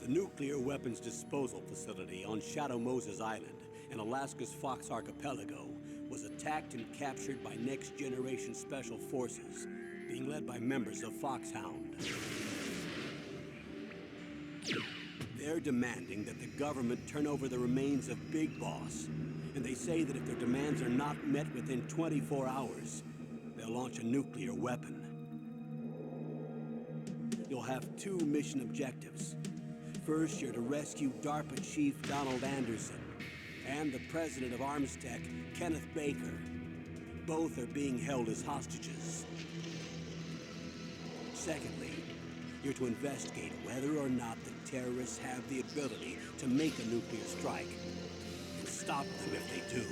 The nuclear weapons disposal facility on Shadow Moses Island in Alaska's Fox Archipelago was attacked and captured by next-generation special forces, being led by members of Foxhound. They're demanding that the government turn over the remains of Big Boss, and they say that if their demands are not met within 24 hours, they'll launch a nuclear weapon. You'll have two mission objectives. First, you're to rescue DARPA Chief Donald Anderson and the president of Armstech, Kenneth Baker. Both are being held as hostages. Secondly, you're to investigate whether or not the terrorists have the ability to make a nuclear strike and stop them if they do.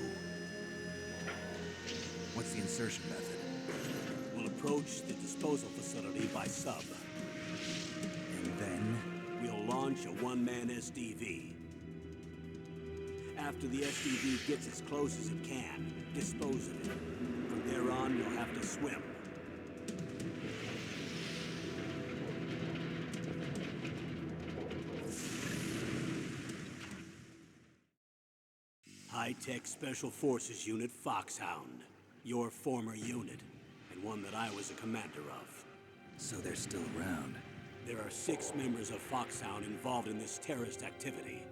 What's the insertion method? We'll approach the disposal facility by sub. And then? We'll launch a one-man SDV. After the SDV gets as close as it can, dispose of it. From there on, you'll have to swim. High-Tech Special Forces Unit Foxhound. Your former unit, and one that I was a commander of. So they're still around. There are 6 members of Foxhound involved in this terrorist activity.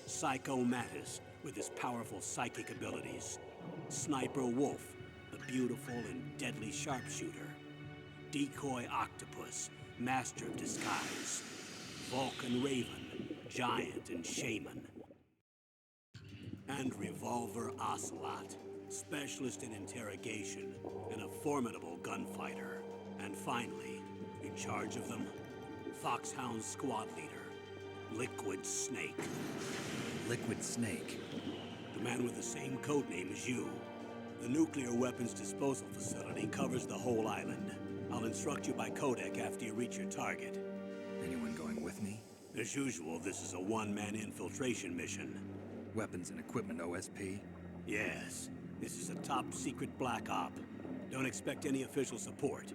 Psycho Mattis, with his powerful psychic abilities. Sniper Wolf, the beautiful and deadly sharpshooter. Decoy Octopus, master of disguise. Vulcan Raven, giant and shaman. And Revolver Ocelot, specialist in interrogation and a formidable gunfighter. And finally, in charge of them, Foxhound's squad leader, Liquid Snake. Liquid Snake? The man with the same codename as you. The nuclear weapons disposal facility covers the whole island. I'll instruct you by codec after you reach your target. Anyone going with me? As usual, this is a one-man infiltration mission. Weapons and equipment OSP? Yes. This is a top-secret black op. Don't expect any official support.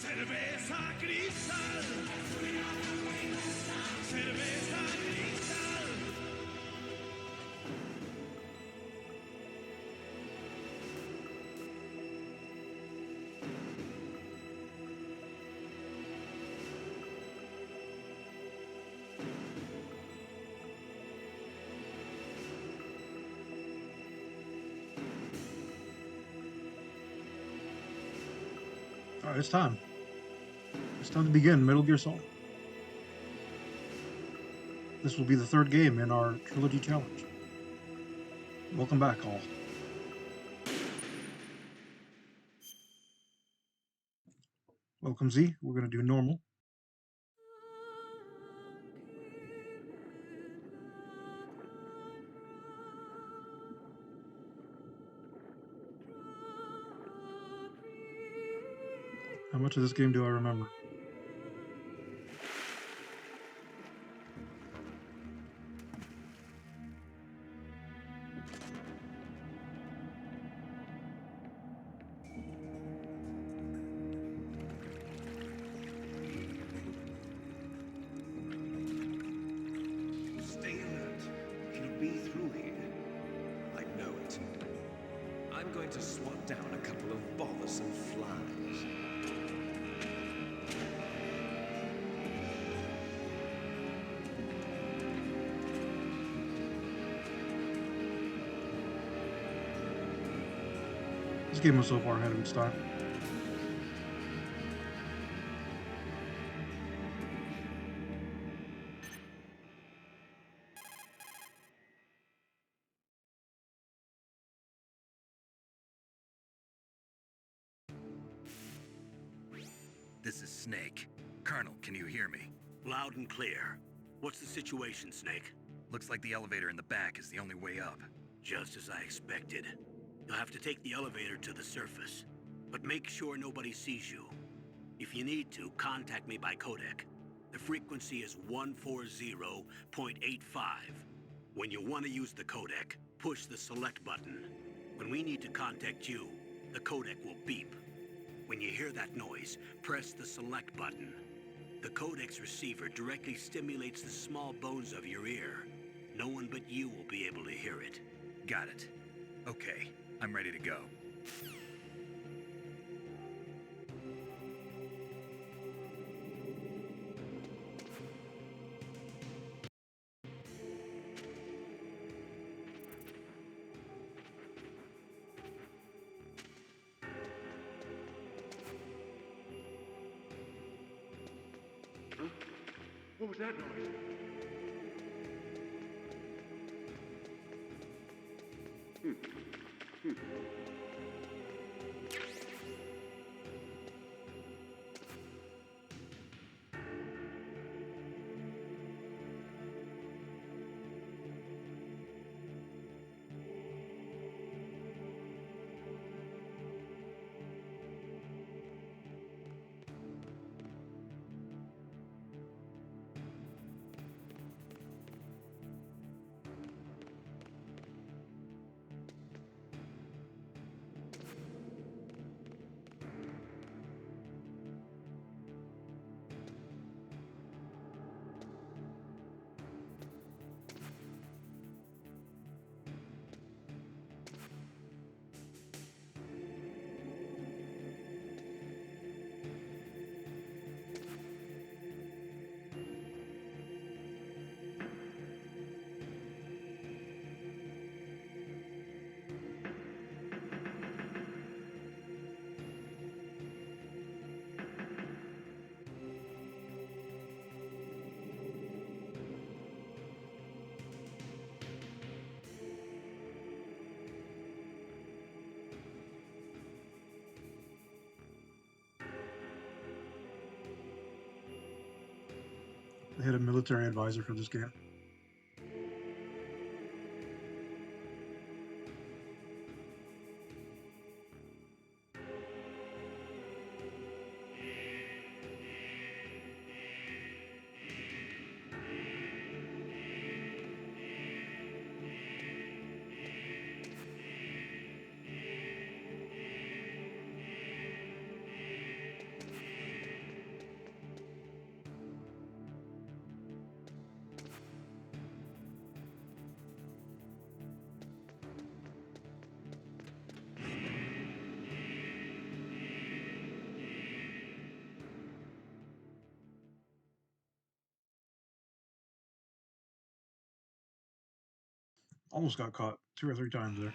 Cerveza cristal. Cerveza cristal. All right, it's time. It's time to begin Metal Gear Solid. This will be the third game in our Trilogy Challenge. Welcome back, all. Welcome, Z. We're going to do normal. How much of this game do I remember? Stay alert. He'll be through here. I know it. I'm going to swat down a couple of bothersome flies. This game was so far ahead of its time. This is Snake. Colonel, can you hear me? Loud and clear. What's the situation, Snake? Looks like the elevator in the back is the only way up. Just as I expected. You'll have to take the elevator to the surface. But make sure nobody sees you. If you need to, contact me by codec. The frequency is 140.85. When you want to use the codec, push the select button. When we need to contact you, the codec will beep. When you hear that noise, press the select button. The codec's receiver directly stimulates the small bones of your ear. No one but you will be able to hear it. Got it. Okay, I'm ready to go. What was that noise? They had a military advisor for this game. Almost got caught 2 or 3 times there.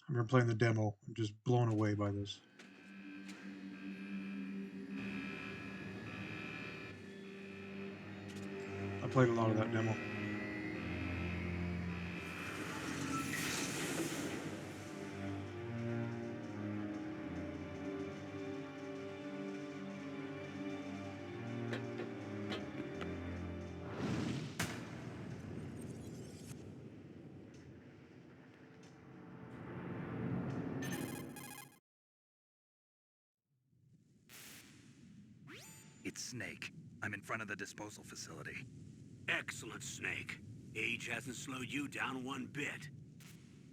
I remember playing the demo. I'm just blown away by this. I played a lot of that demo. It's Snake. I'm in front of the disposal facility. Excellent, Snake. Age hasn't slowed you down one bit.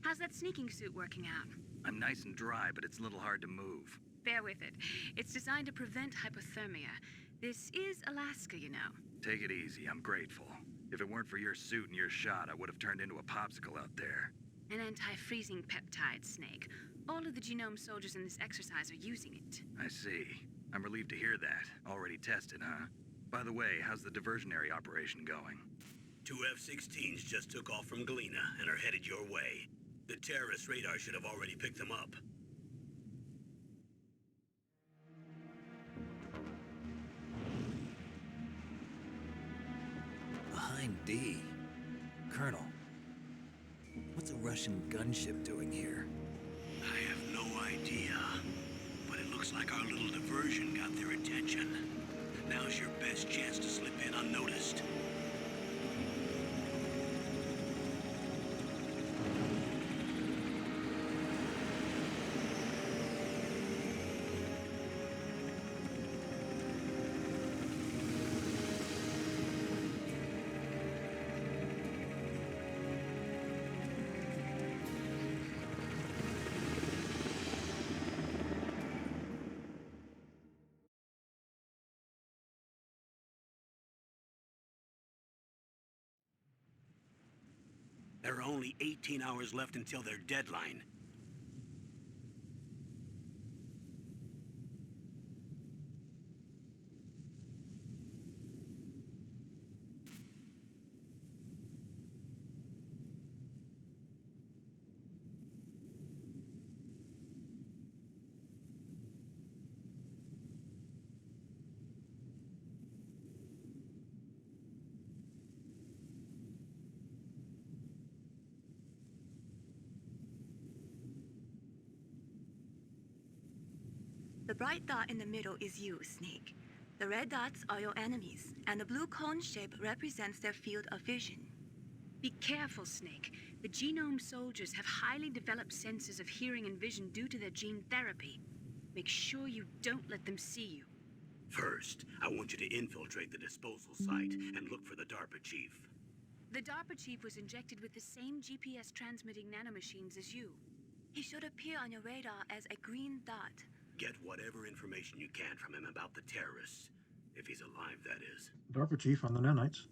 How's that sneaking suit working out? I'm nice and dry, but it's a little hard to move. Bear with it. It's designed to prevent hypothermia. This is Alaska, you know. Take it easy, I'm grateful. If it weren't for your suit and your shot, I would have turned into a popsicle out there. An anti-freezing peptide, Snake. All of the genome soldiers in this exercise are using it. I see. I'm relieved to hear that. Already tested, huh? By the way, how's the diversionary operation going? 2 F-16s just took off from Galena and are headed your way. The terrorist radar should have already picked them up. Behind D. Colonel, what's a Russian gunship doing here? I have no idea, but it looks like our little diversion got their attention. Now's your best chance to slip in unnoticed. There are only 18 hours left until their deadline. The bright dot in the middle is you, Snake. The red dots are your enemies, and the blue cone shape represents their field of vision. Be careful, Snake. The genome soldiers have highly developed senses of hearing and vision due to their gene therapy. Make sure you don't let them see you. First, I want you to infiltrate the disposal site and look for the DARPA chief. The DARPA chief was injected with the same GPS transmitting nanomachines as you. He should appear on your radar as a green dot. Get whatever information you can from him about the terrorists. If he's alive, that is. DARPA chief on the nanites.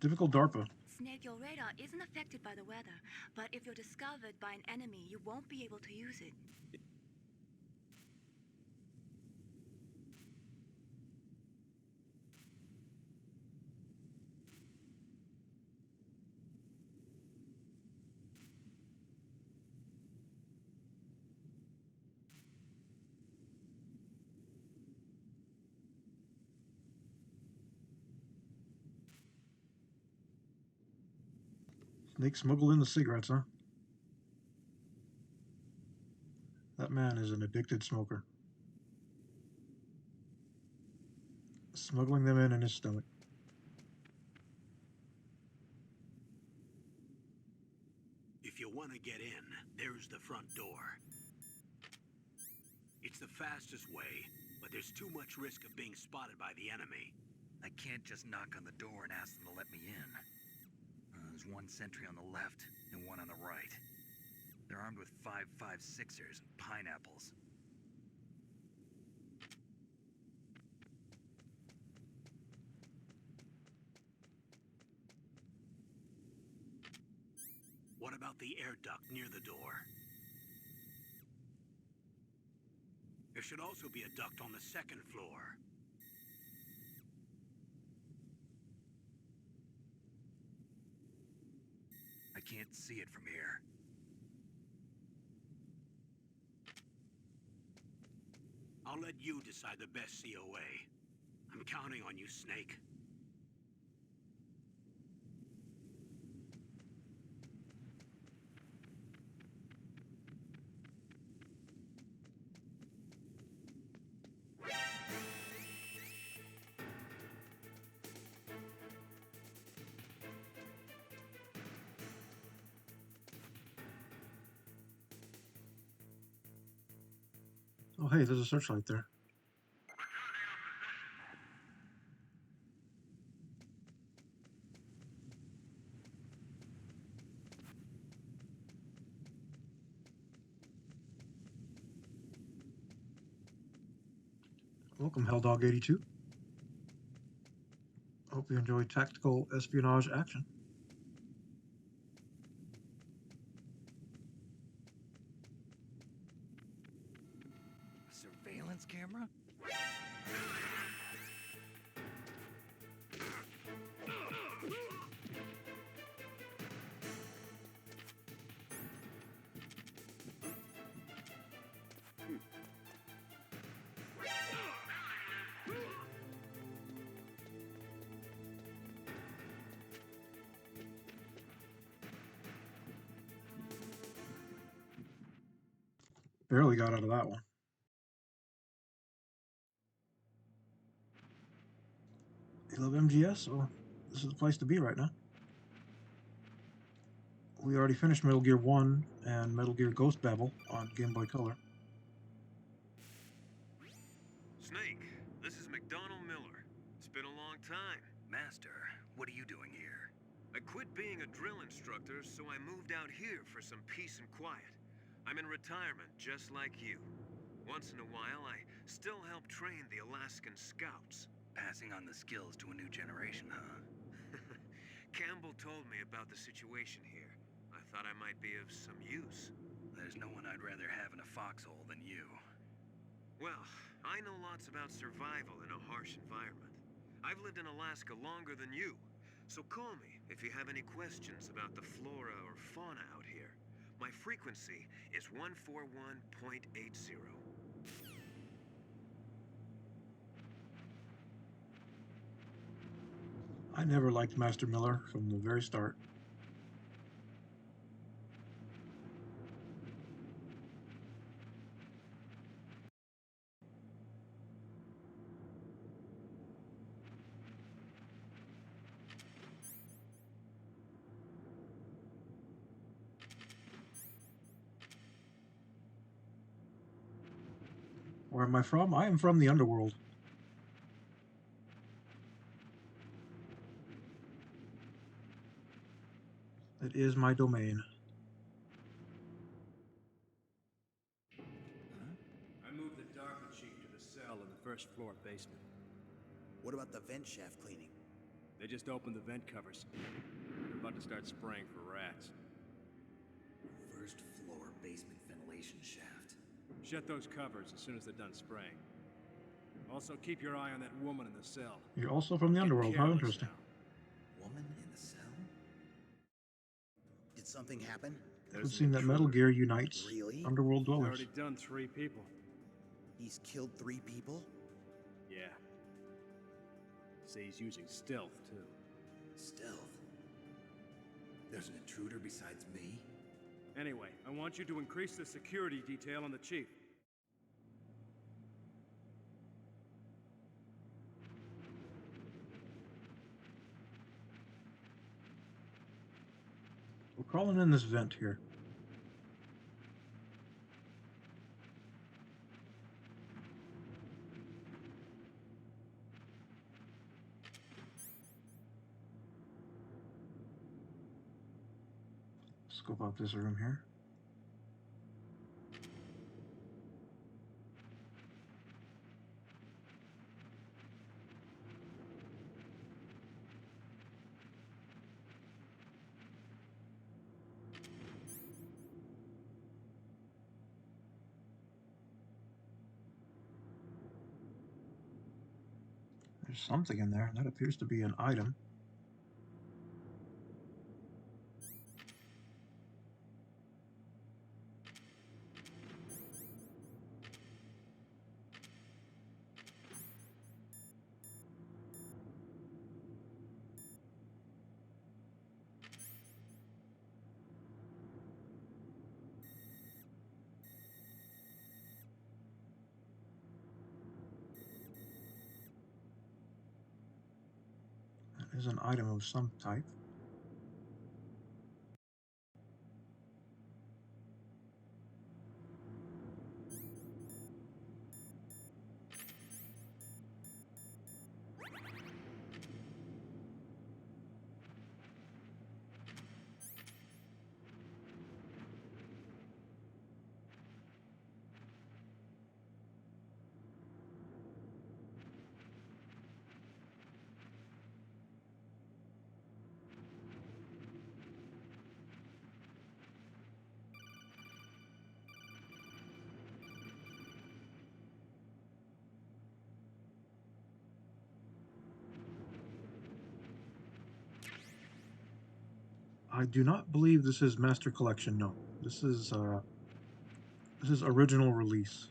Typical DARPA. Snake, your radar isn't affected by the weather, but if you're discovered by an enemy, you won't be able to use it. Snake smuggled in the cigarettes, huh? That man is an addicted smoker. Smuggling them in his stomach. If you want to get in, there's the front door. It's the fastest way, but there's too much risk of being spotted by the enemy. I can't just knock on the door and ask them to let me in. There's one sentry on the left and one on the right. They're armed with 5.56ers and pineapples. What about the air duct near the door? There should also be a duct on the second floor. I can't see it from here. I'll let you decide the best COA. I'm counting on you, Snake. Oh, hey, there's a searchlight there. Welcome, Helldog 82. Hope you enjoy tactical espionage action. A surveillance camera? Barely got out of that one. You love MGS? Well, this is the place to be right now. We already finished Metal Gear 1 and Metal Gear Ghost Babel on Game Boy Color. Snake, this is McDonald Miller. It's been a long time. Master, what are you doing here? I quit being a drill instructor, so I moved out here for some peace and quiet. I'm in retirement, just like you. Once in a while, I still help train the Alaskan Scouts. Passing on the skills to a new generation, huh? Campbell told me about the situation here. I thought I might be of some use. There's no one I'd rather have in a foxhole than you. Well, I know lots about survival in a harsh environment. I've lived in Alaska longer than you, so call me if you have any questions about the flora or fauna out here. My frequency is 141.80. I never liked Master Miller from the very start. Where am I from? I am from the underworld. It is my domain. I moved the Darker Chief to the cell in the first floor basement. What about the vent shaft cleaning? They just opened the vent covers. They're about to start spraying for rats. First floor basement ventilation shaft. Shut those covers as soon as they're done spraying. Also, keep your eye on that woman in the cell. You're also from the Get underworld. How careless interesting. now. Woman in the cell? Did something happen? It would seem that Metal Gear unites Really? underworld He's dwellers. already done 3 people. He's killed 3 people? Yeah. Say he's using stealth, too. Stealth? There's an intruder besides me? Anyway, I want you to increase the security detail on the Chief. We're crawling in this vent here. Scope out this room here. There's something in there. That appears to be an item. That is an item of some type. I do not believe this is Master Collection. No, this is original release.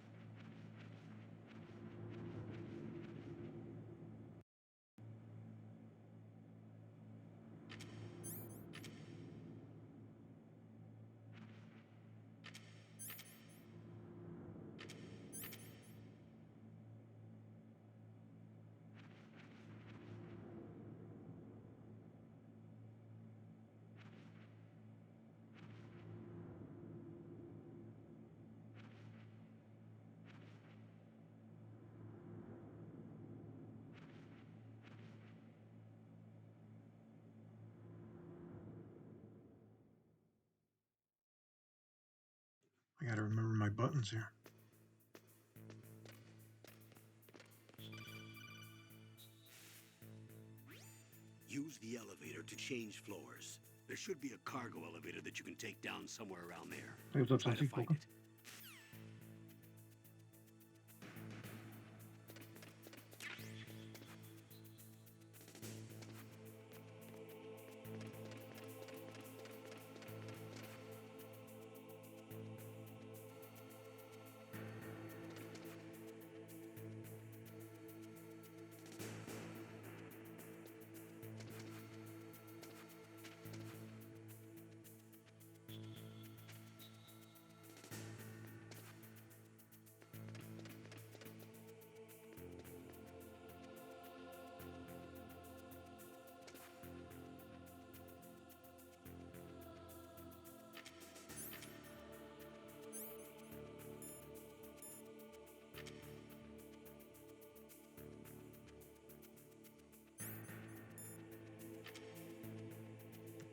I gotta remember my buttons here. Use the elevator to change floors. There should be a cargo elevator that you can take down somewhere around there. Hey, what's up, Try to Santi? find Welcome. it.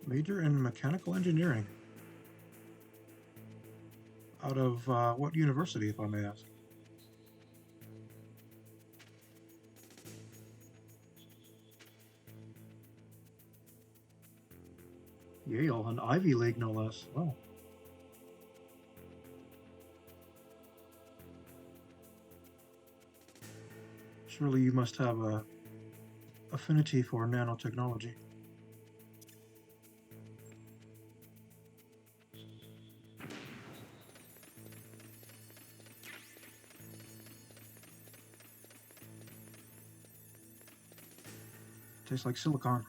Major in mechanical engineering. Out of what university, if I may ask? Yale, an Ivy League, no less. Wow. Surely you must have a affinity for nanotechnology. Tastes like silicon.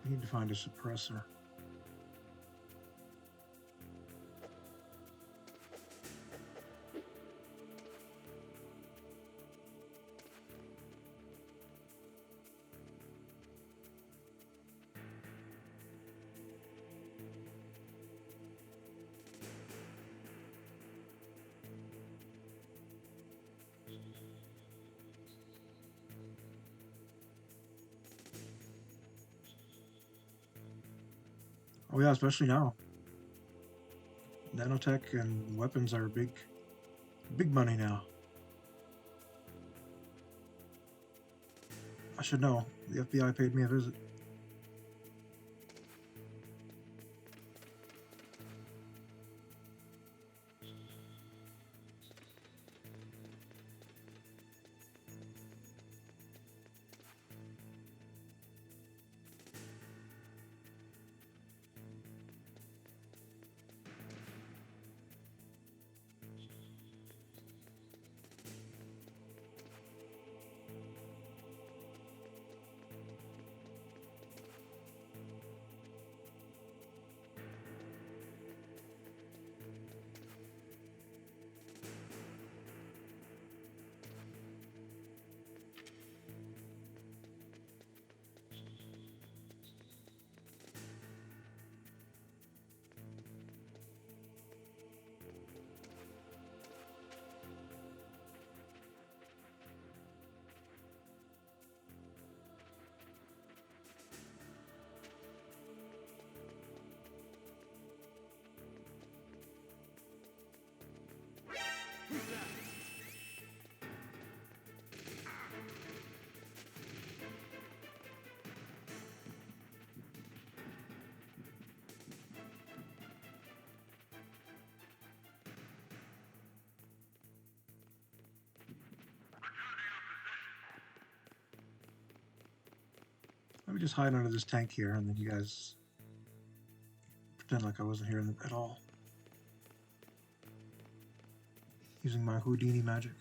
I need to find a suppressor. Oh yeah, especially now. Nanotech and weapons are big money now. I should know. The FBI paid me a visit. me just hide under this tank here, and then you guys pretend like I wasn't here at all. Using my Houdini magic.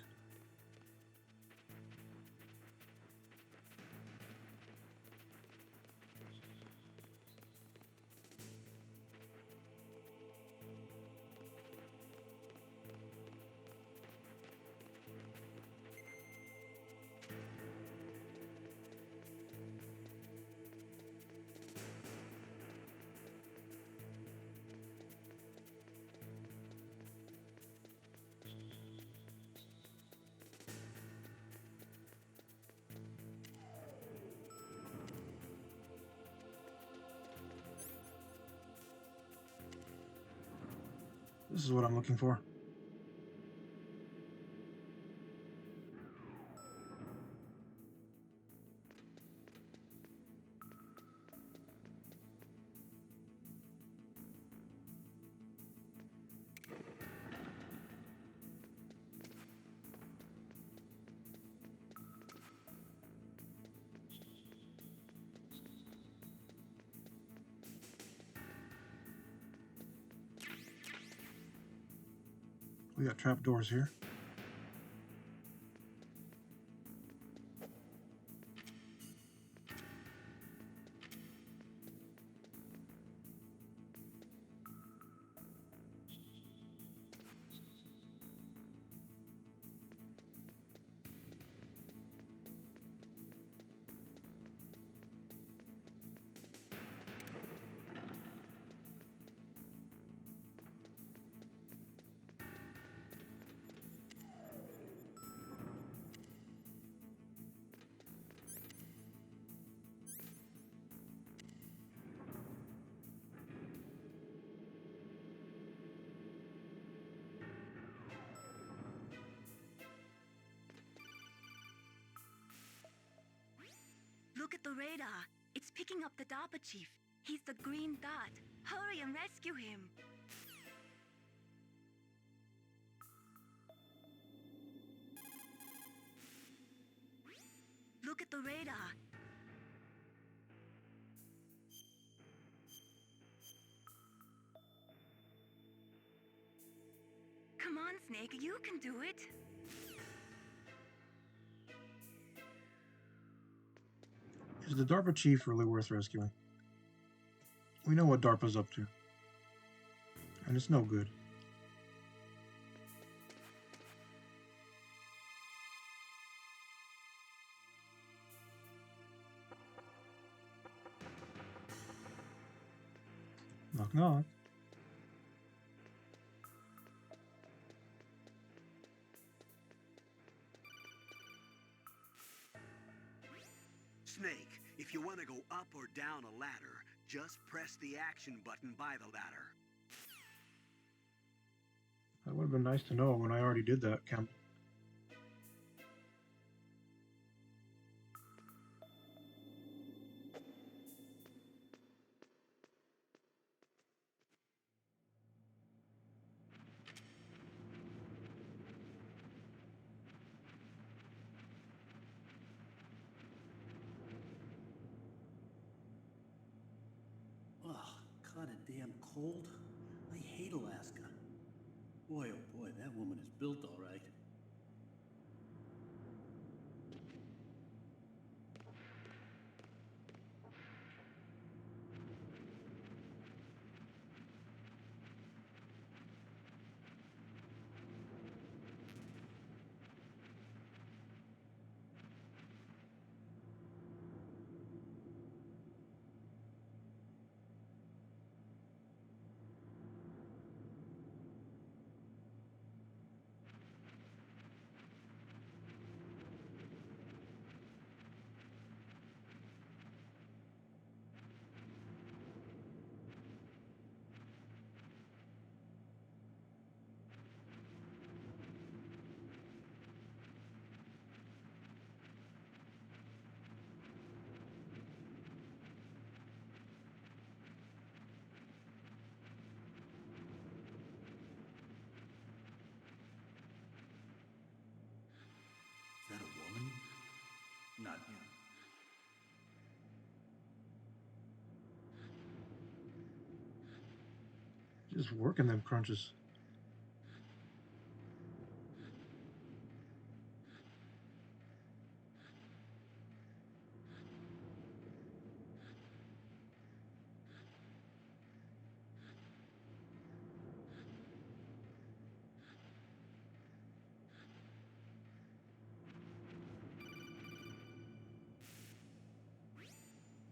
This is what I'm looking for. We got trapdoors here. Look at the radar. It's picking up the DARPA chief. He's the green dot. Hurry and rescue him. Look at the radar. Come on, Snake, you can do it. Is the DARPA chief really worth rescuing? We know what DARPA's up to. And it's no good. Knock knock. Snake, if you want to go up or down a ladder, just press the action button by the ladder. That would have been nice to know when I already did that, Campbell. Ugh, kinda damn cold. I hate Alaska. Boy, oh boy, that woman is built all right. Just working them crunches.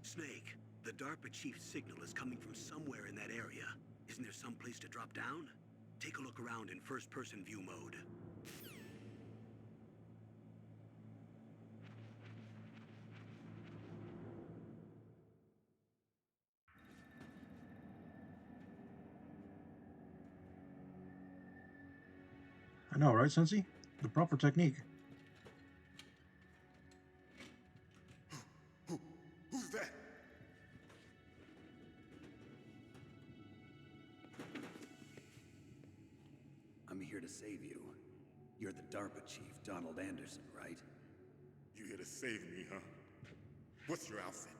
Snake, the DARPA chief's signal is coming from somewhere in that area. Isn't there some place to drop down? Take a look around in first-person view mode. I know, right, Sensei? The proper technique. Who's that? I'm here to save you. You're the DARPA chief, Donald Anderson, right? You here to save me, huh? What's your outfit?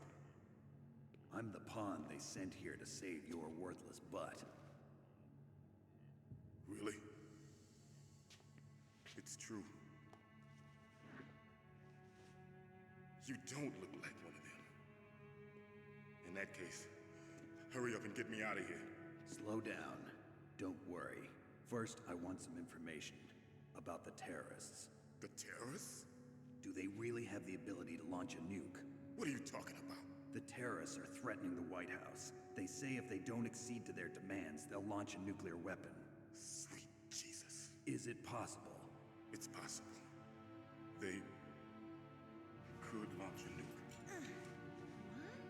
I'm the pawn they sent here to save your worthless butt. Really? It's true. You don't look like one of them. In that case, hurry up and get me out of here. Slow down. Don't worry. First, I want some information about the terrorists. The terrorists? Do they really have the ability to launch a nuke? What are you talking about? The terrorists are threatening the White House. They say if they don't accede to their demands, they'll launch a nuclear weapon. Sweet Jesus. Is it possible? It's possible. They could launch a nuke.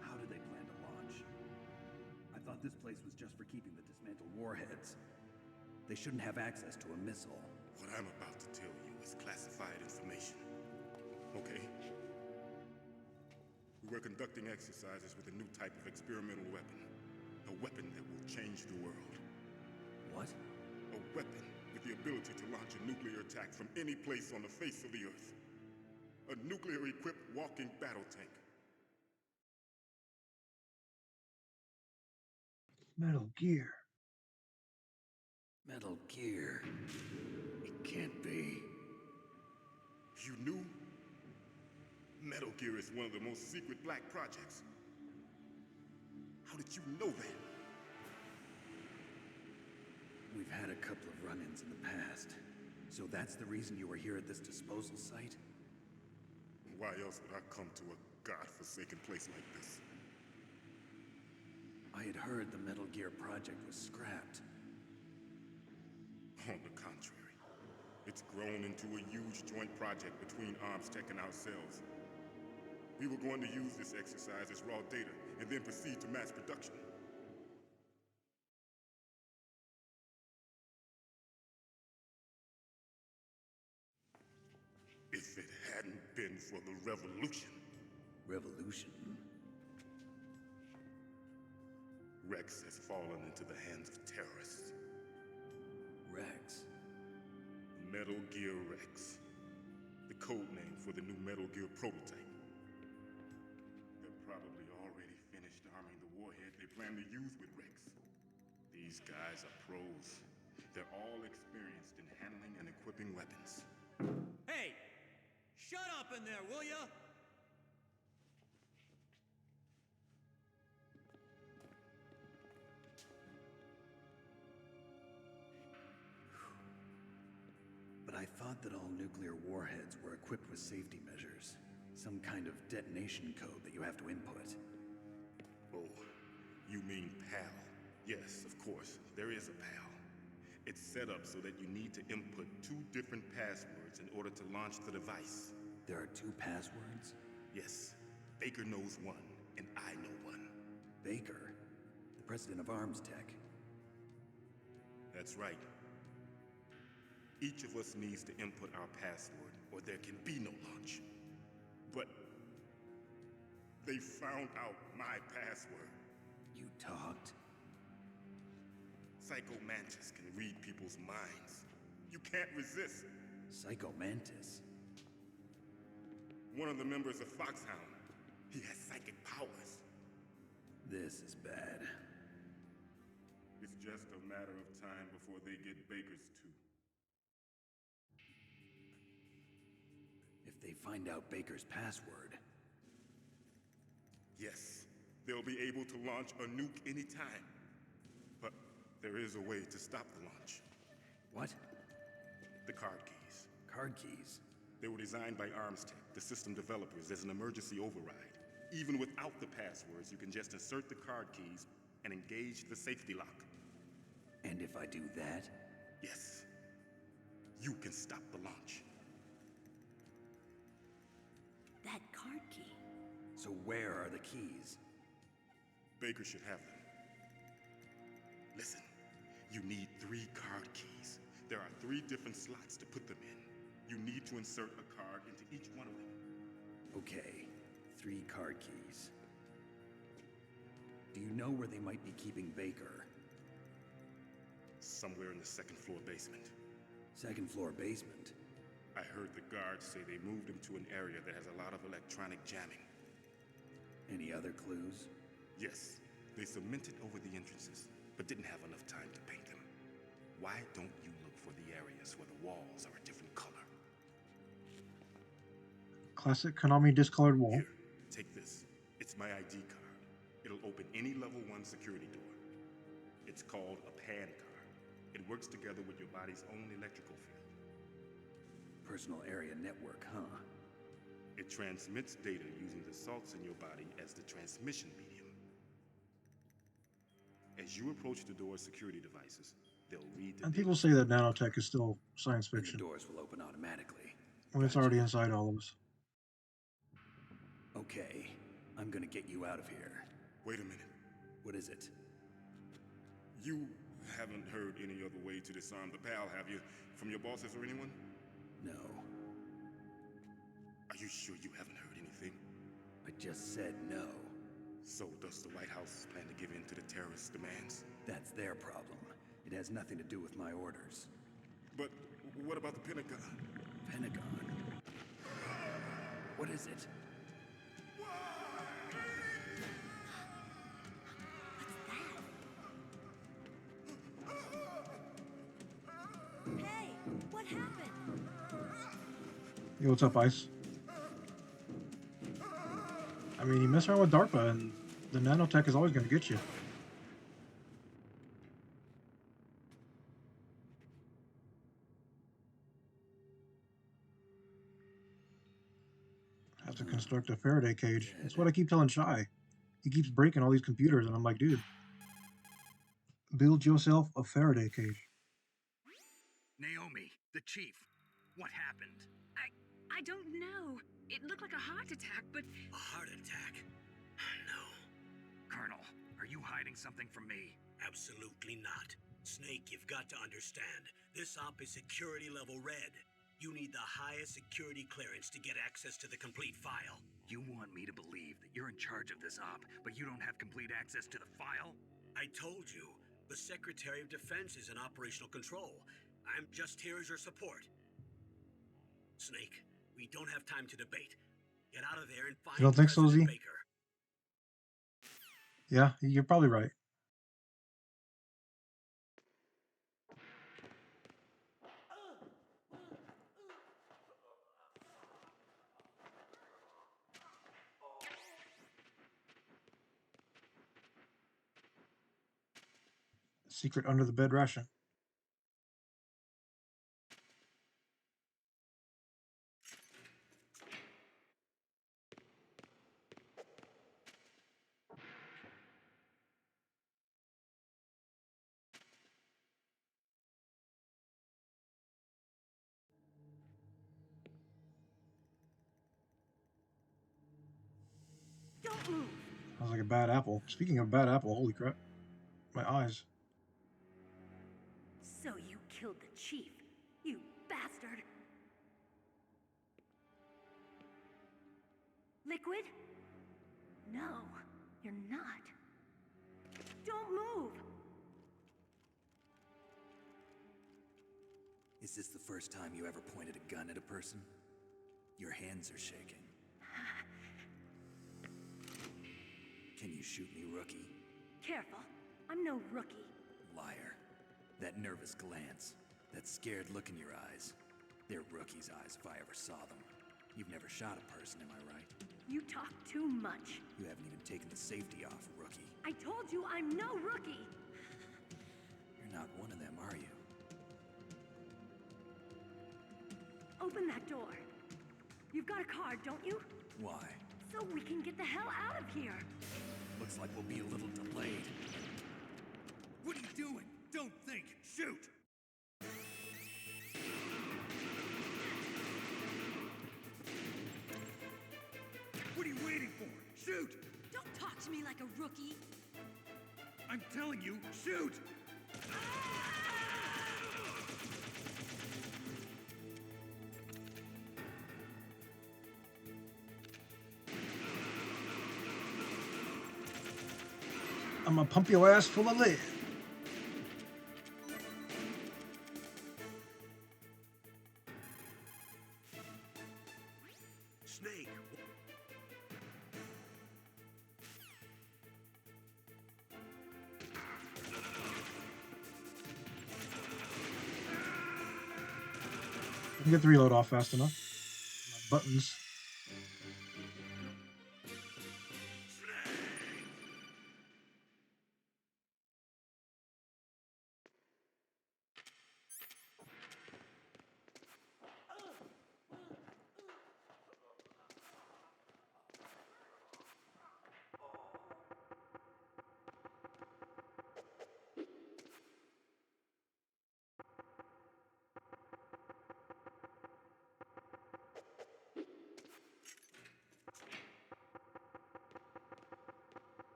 How do they plan to launch? I thought this place was just for keeping the dismantled warheads. They shouldn't have access to a missile. What I'm about to tell you is classified information. Okay? We were conducting exercises with a new type of experimental weapon. A weapon that will change the world. What? A weapon with the ability to launch a nuclear attack from any place on the face of the Earth. A nuclear-equipped walking battle tank. Metal Gear. Metal Gear. It can't be. You knew? Metal Gear is one of the most secret black projects. How did you know that? We've had a couple of run-ins in the past. So that's the reason you were here at this disposal site? Why else would I come to a godforsaken place like this? I had heard the Metal Gear project was scrapped. On the contrary, it's grown into a huge joint project between ArmsTech and ourselves. We were going to use this exercise as raw data and then proceed to mass production. If it hadn't been for the revolution. Revolution? Rex has fallen into the hands of terrorists. Rex? Metal Gear Rex. The code name for the new Metal Gear prototype. They're probably already finished arming the warhead they plan to use with Rex. These guys are pros. They're all experienced in handling and equipping weapons. Hey! Shut up in there, will ya? But I thought that all nuclear warheads were equipped with safety measures. Some kind of detonation code that you have to input. Oh, you mean PAL? Yes, of course, there is a PAL. It's set up so that you need to input 2 different passwords in order to launch the device. There are 2 passwords? Yes. Baker knows one, and I know one. Baker? The president of ArmsTech? That's right. Each of us needs to input our password, or there can be no launch. But they found out my password. You talked? Psycho Mantis can read people's minds. You can't resist. Psycho Mantis? One of the members of Foxhound. He has psychic powers. This is bad. It's just a matter of time before they get Baker's too. If they find out Baker's password... Yes, they'll be able to launch a nuke anytime. But there is a way to stop the launch. What? The card keys. Card keys? They were designed by Armstech, the system developers, as an emergency override. Even without the passwords, you can just insert the card keys and engage the safety lock. And if I do that? Yes. You can stop the launch. That card key. So where are the keys? Baker should have them. Listen, you need 3 card keys. There are 3 different slots to put them in. You need to insert a card into each one of them. Okay, 3 card keys. Do you know where they might be keeping Baker? Somewhere in the 2nd floor basement. 2nd floor basement? I heard the guards say they moved him to an area that has a lot of electronic jamming. Any other clues? Yes, they cemented over the entrances, but didn't have enough time to paint them. Why don't you look for the areas where the walls are a different color? Classic Konami discolored wall. Here, take this. It's my ID card. It'll open any level 1 security door. It's called a PAN card. It works together with your body's own electrical field. Personal area network, huh? It transmits data using the salts in your body as the transmission medium. As you approach the door's security devices, they'll read the And people say that nanotech is still science And fiction. the doors will open automatically. When it's already inside all of us. Okay, I'm gonna get you out of here. Wait a minute. What is it? You haven't heard any other way to disarm the PAL, have you? From your bosses or anyone? No. Are you sure you haven't heard anything? I just said no. So does the White House plan to give in to the terrorists' demands? That's their problem. It has nothing to do with my orders. But what about the Pentagon? Pentagon? What is it? Hey, what happened? Yo, what's up, Ice? I mean, you mess around with DARPA and the nanotech is always going to get you. Have to construct a Faraday cage. That's what I keep telling Shy. He keeps breaking all these computers and I'm like, dude, build yourself a Faraday cage. Naomi, the chief. What happened? I don't know. It looked like a heart attack, but... A heart attack? No. Colonel, are you hiding something from me? Absolutely not. Snake, you've got to understand. This op is security level red. You need the highest security clearance to get access to the complete file. You want me to believe that you're in charge of this op, but you don't have complete access to the file? I told you, the Secretary of Defense is in operational control. I'm just here as your support. Snake, we don't have time to debate. Get out of there and find You don't think so, President Z? Baker. Yeah, you're probably right. Secret under the bed ration. Don't move. Sounds like a bad apple. Speaking of bad apple, holy crap. My eyes. So you killed the chief, you bastard. Liquid? No, you're not. Don't move. Is this the first time you ever pointed a gun at a person? Your hands are shaking. Can you shoot me, rookie? Careful, I'm no rookie. liar. That nervous glance, that scared look in your eyes. They're rookies' eyes if I ever saw them. You've never shot a person, am I right? You talk too much. You haven't even taken the safety off, rookie. I told you I'm no rookie. You're not one of them, are you? Open that door. You've got a card, don't you? Why? So we can get the hell out of here. Looks like we'll be a little delayed. What are you doing? Don't think. Shoot! What are you waiting for? Shoot! Don't talk to me like a rookie. I'm telling you, shoot! I'm gonna pump your ass full of lead. Snake. I can get the reload off fast enough. My buttons.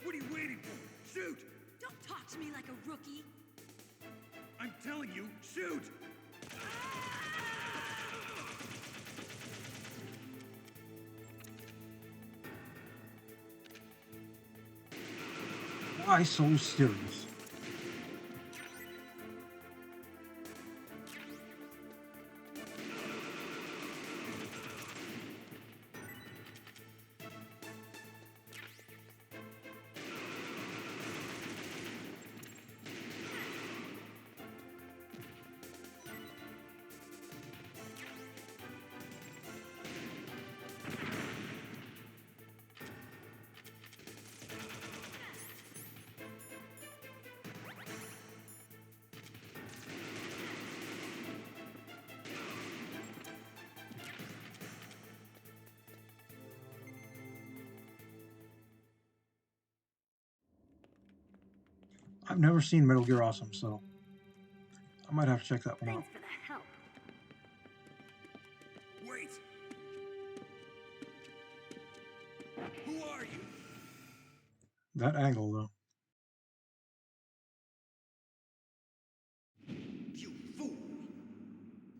What are you waiting for? Shoot! Don't talk to me like a rookie. I'm telling you, shoot! Why so serious? I've never seen Metal Gear Awesome, so I might have to check that one out. Thanks for the help. Wait! Who are you? That angle, though. You fool!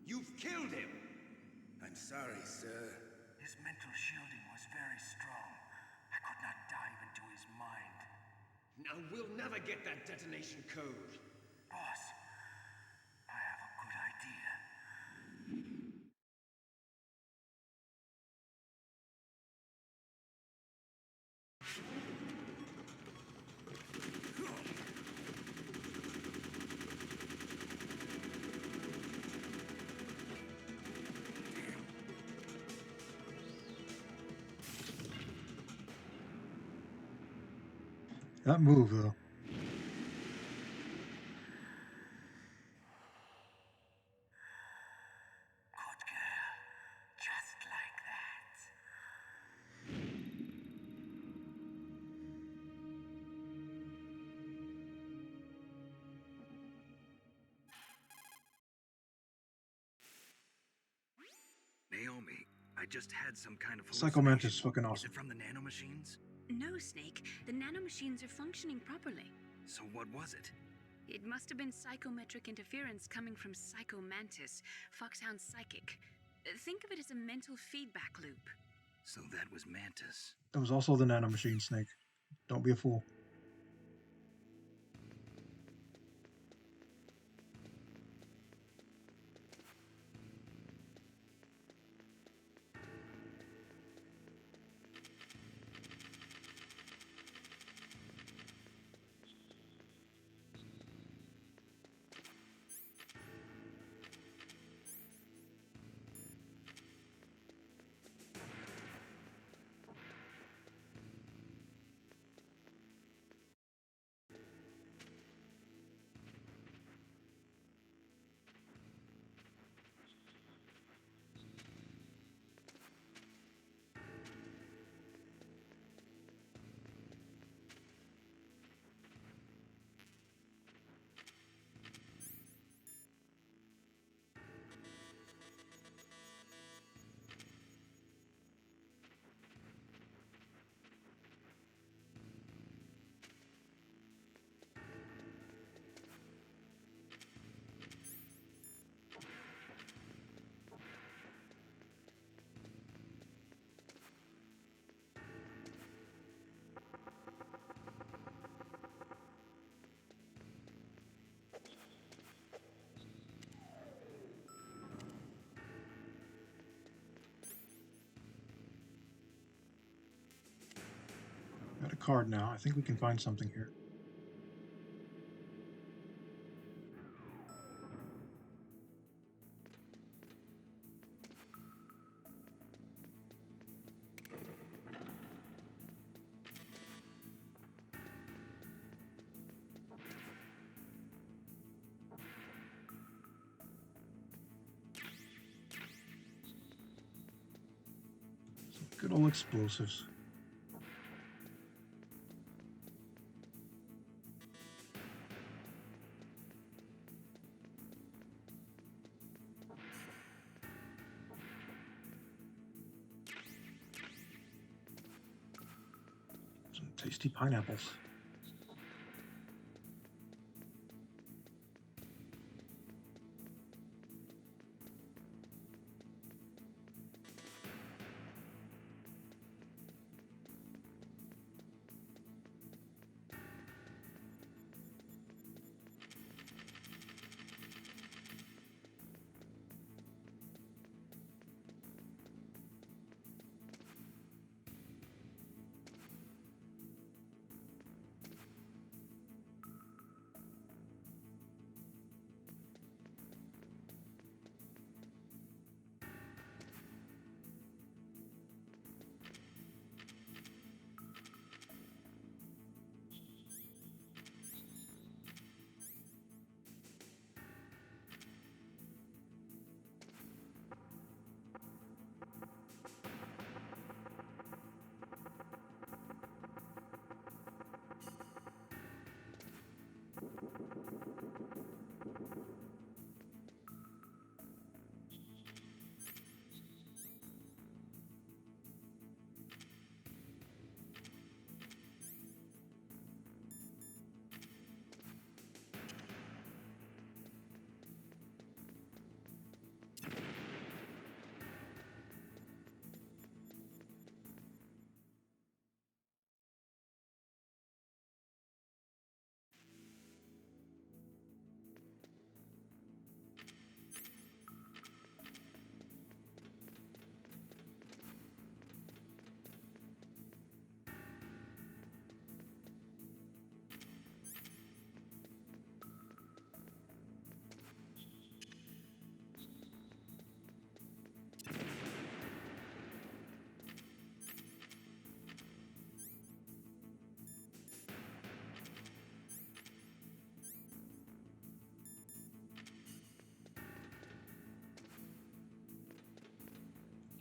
You've killed him! I'm sorry, sir. His mental shielding was very strong. I could not dive into his mind. Now we'll never get that detonation code. Boss, I have a good idea. That move, though. Good girl. Just like that. Naomi, I just had some kind of Psycho Mantis is hallucination. fucking Is awesome. it from the nanomachines? No, Snake. The nanomachines are functioning properly. So what was it? It must have been psychometric interference coming from Psycho Mantis, Foxhound's psychic. Think of it as a mental feedback loop. So that was Mantis. It was also the nanomachine, Snake. Don't be a fool. a card now. I think we can find something here. Some good old explosives. Some tasty pineapples.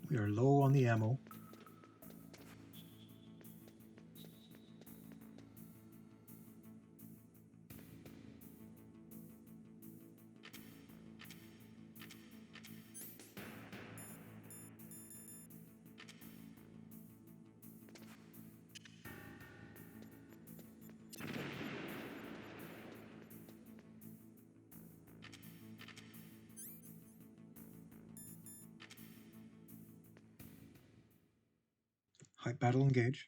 We are low on the ammo. Hype battle engage.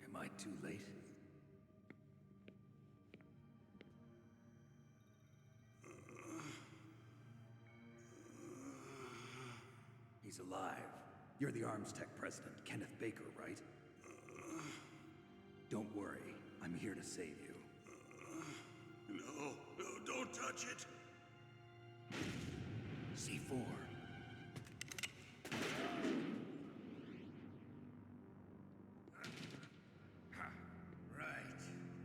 Am I too late? He's alive. You're the Arms Tech president, Kenneth Baker, right? Don't worry. I'm here to save you. No, don't touch it. C4. Right.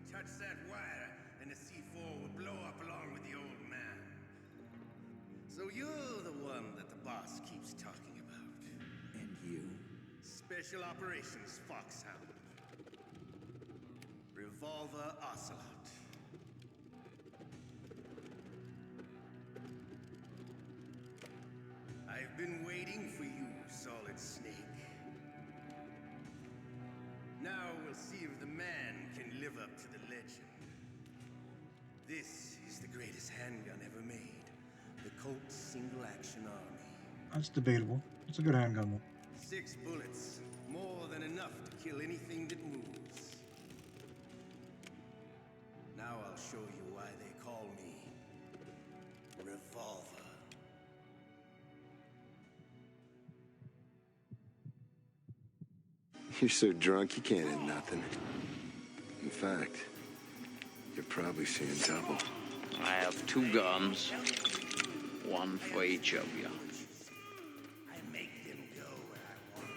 Touch that wire, and the C4 will blow up along with the old man. So you're the one that the boss keeps talking about. And you? Special Operations Foxhound. Revolver Ocelot. I've been waiting for you, Solid Snake. Now we'll see if the man can live up to the legend. This is the greatest handgun ever made. The Colt Single Action Army. That's debatable. It's a good handgun though. 6 bullets, more than enough to kill anything that moves. Now I'll show you why they call me Revolver. You're so drunk you can't hit nothing. In fact, you're probably seeing double. I have 2 guns. One for each of you. I make them go where I want.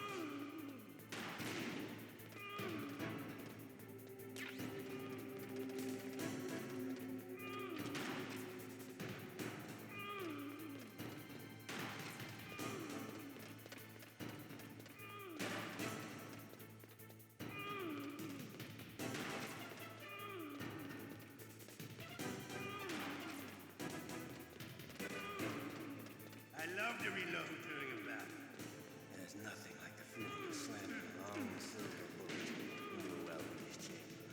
I love to reload during a battle. There's nothing like the feeling of slamming a long silver bullet into a well-finished chamber.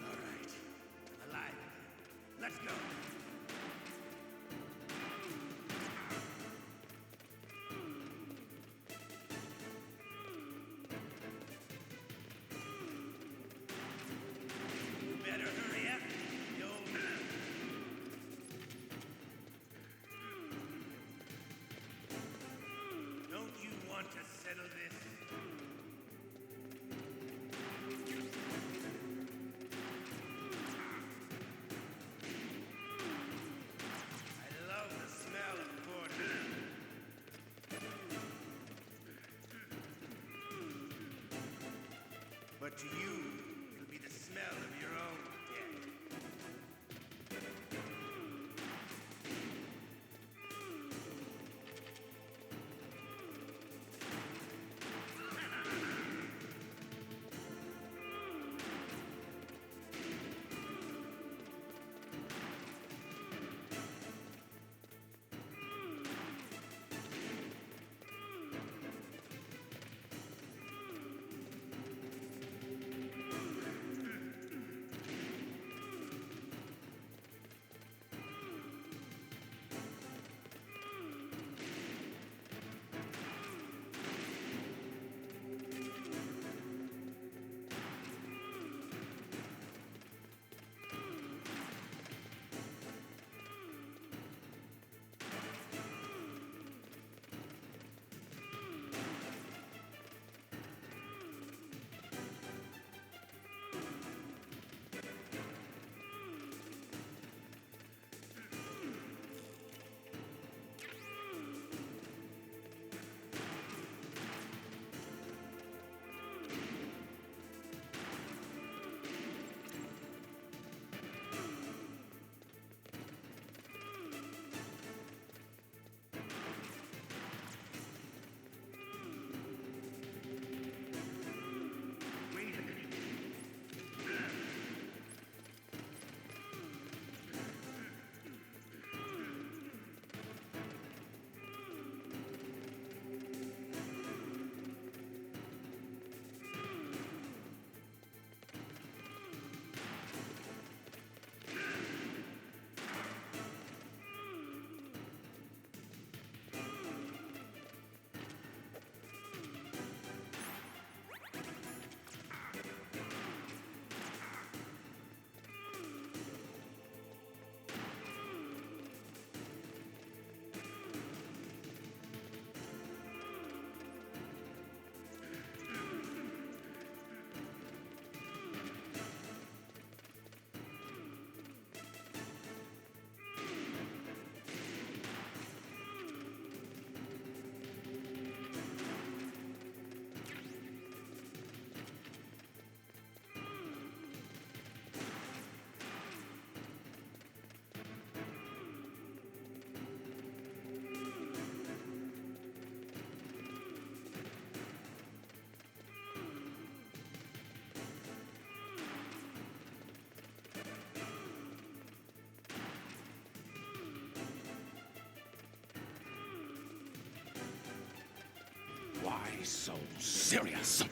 All right, alive again. Let's go. You better hurry up, you old man. Don't you want to settle this? I love the smell of porter. But to you, it'll be the smell of your own death. Why so serious?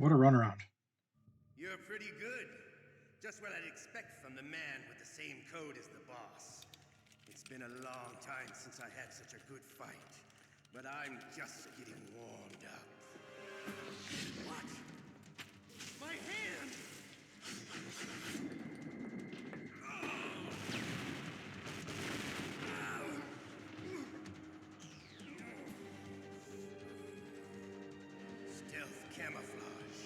What a runaround. You're pretty good. Just what I'd expect from the man with the same code as the boss. It's been a long time since I had such a good fight, but I'm just getting warmed up. What? My hand! Stealth camouflage.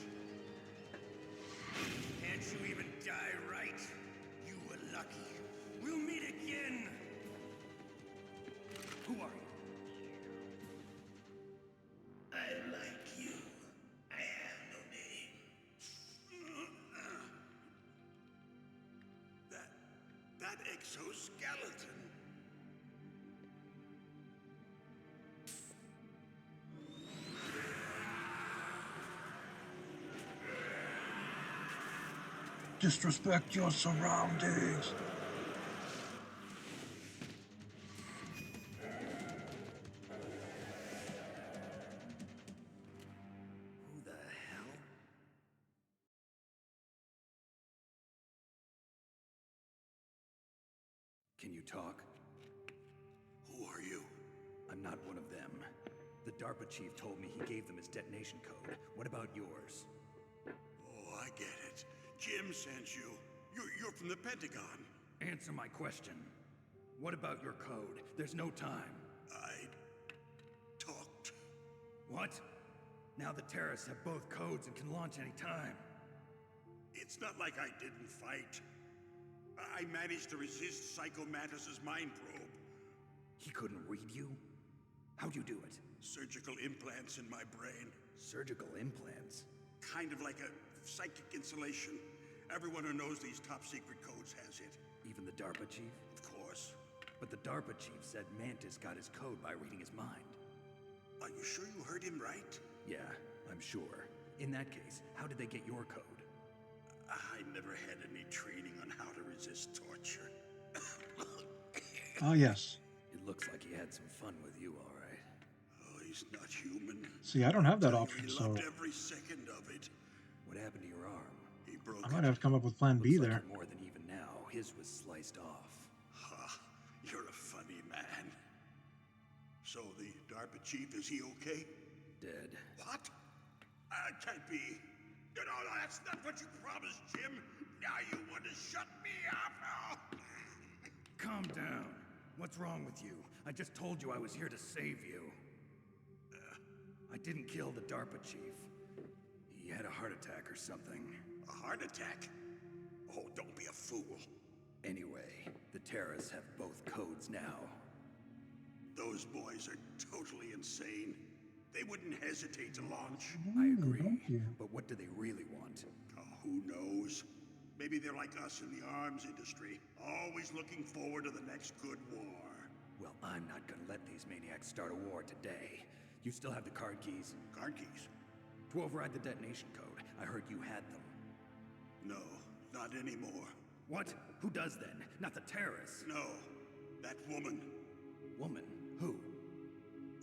Can't you even die right? You were lucky. We'll meet again! Who are you? I like you. I have no name. That exoskeleton. Disrespect your surroundings. Who the hell? Can you talk? Who are you? I'm not one of them. The DARPA chief told me he gave them his detonation code. What about yours? Oh, I get it. Jim sent you. You're from the Pentagon. Answer my question. What about your code? There's no time. I talked. What? Now the terrorists have both codes and can launch any time. It's not like I didn't fight. I managed to resist Psycho Mantis's mind probe. He couldn't read you? How'd you do it? Surgical implants in my brain. Surgical implants? Kind of like a psychic insulation. Everyone who knows these top secret codes has it. Even the DARPA chief? Of course. But the DARPA chief said Mantis got his code by reading his mind. Are you sure you heard him right? Yeah, I'm sure. In that case, how did they get your code? I never had any training on how to resist torture. Ah, yes. It looks like he had some fun with you, all right. Oh, he's not human. See, I don't have that option, He so loved every second of it. What happened to your arm? He broke I might have to come up with plan B Looks like there. you're more than even now. His was sliced off. Ha, you're a funny man. So the DARPA chief, is he okay? Dead. What? Can't be. No, that's not what you promised, Jim. Now you want to shut me up? Oh. Calm down. What's wrong with you? I just told you I was here to save you. I didn't kill the DARPA chief. He had a heart attack or something. A heart attack? Oh, don't be a fool. Anyway, the terrorists have both codes now. Those boys are totally insane. They wouldn't hesitate to launch. I agree. But what do they really want? Oh, who knows? Maybe they're like us in the arms industry, always looking forward to the next good war. Well, I'm not gonna let these maniacs start a war today. You still have the card keys? Card keys? To override the detonation code. I heard you had them. No, not anymore. What? Who does then? Not the terrorists. No, that woman. Woman? Who?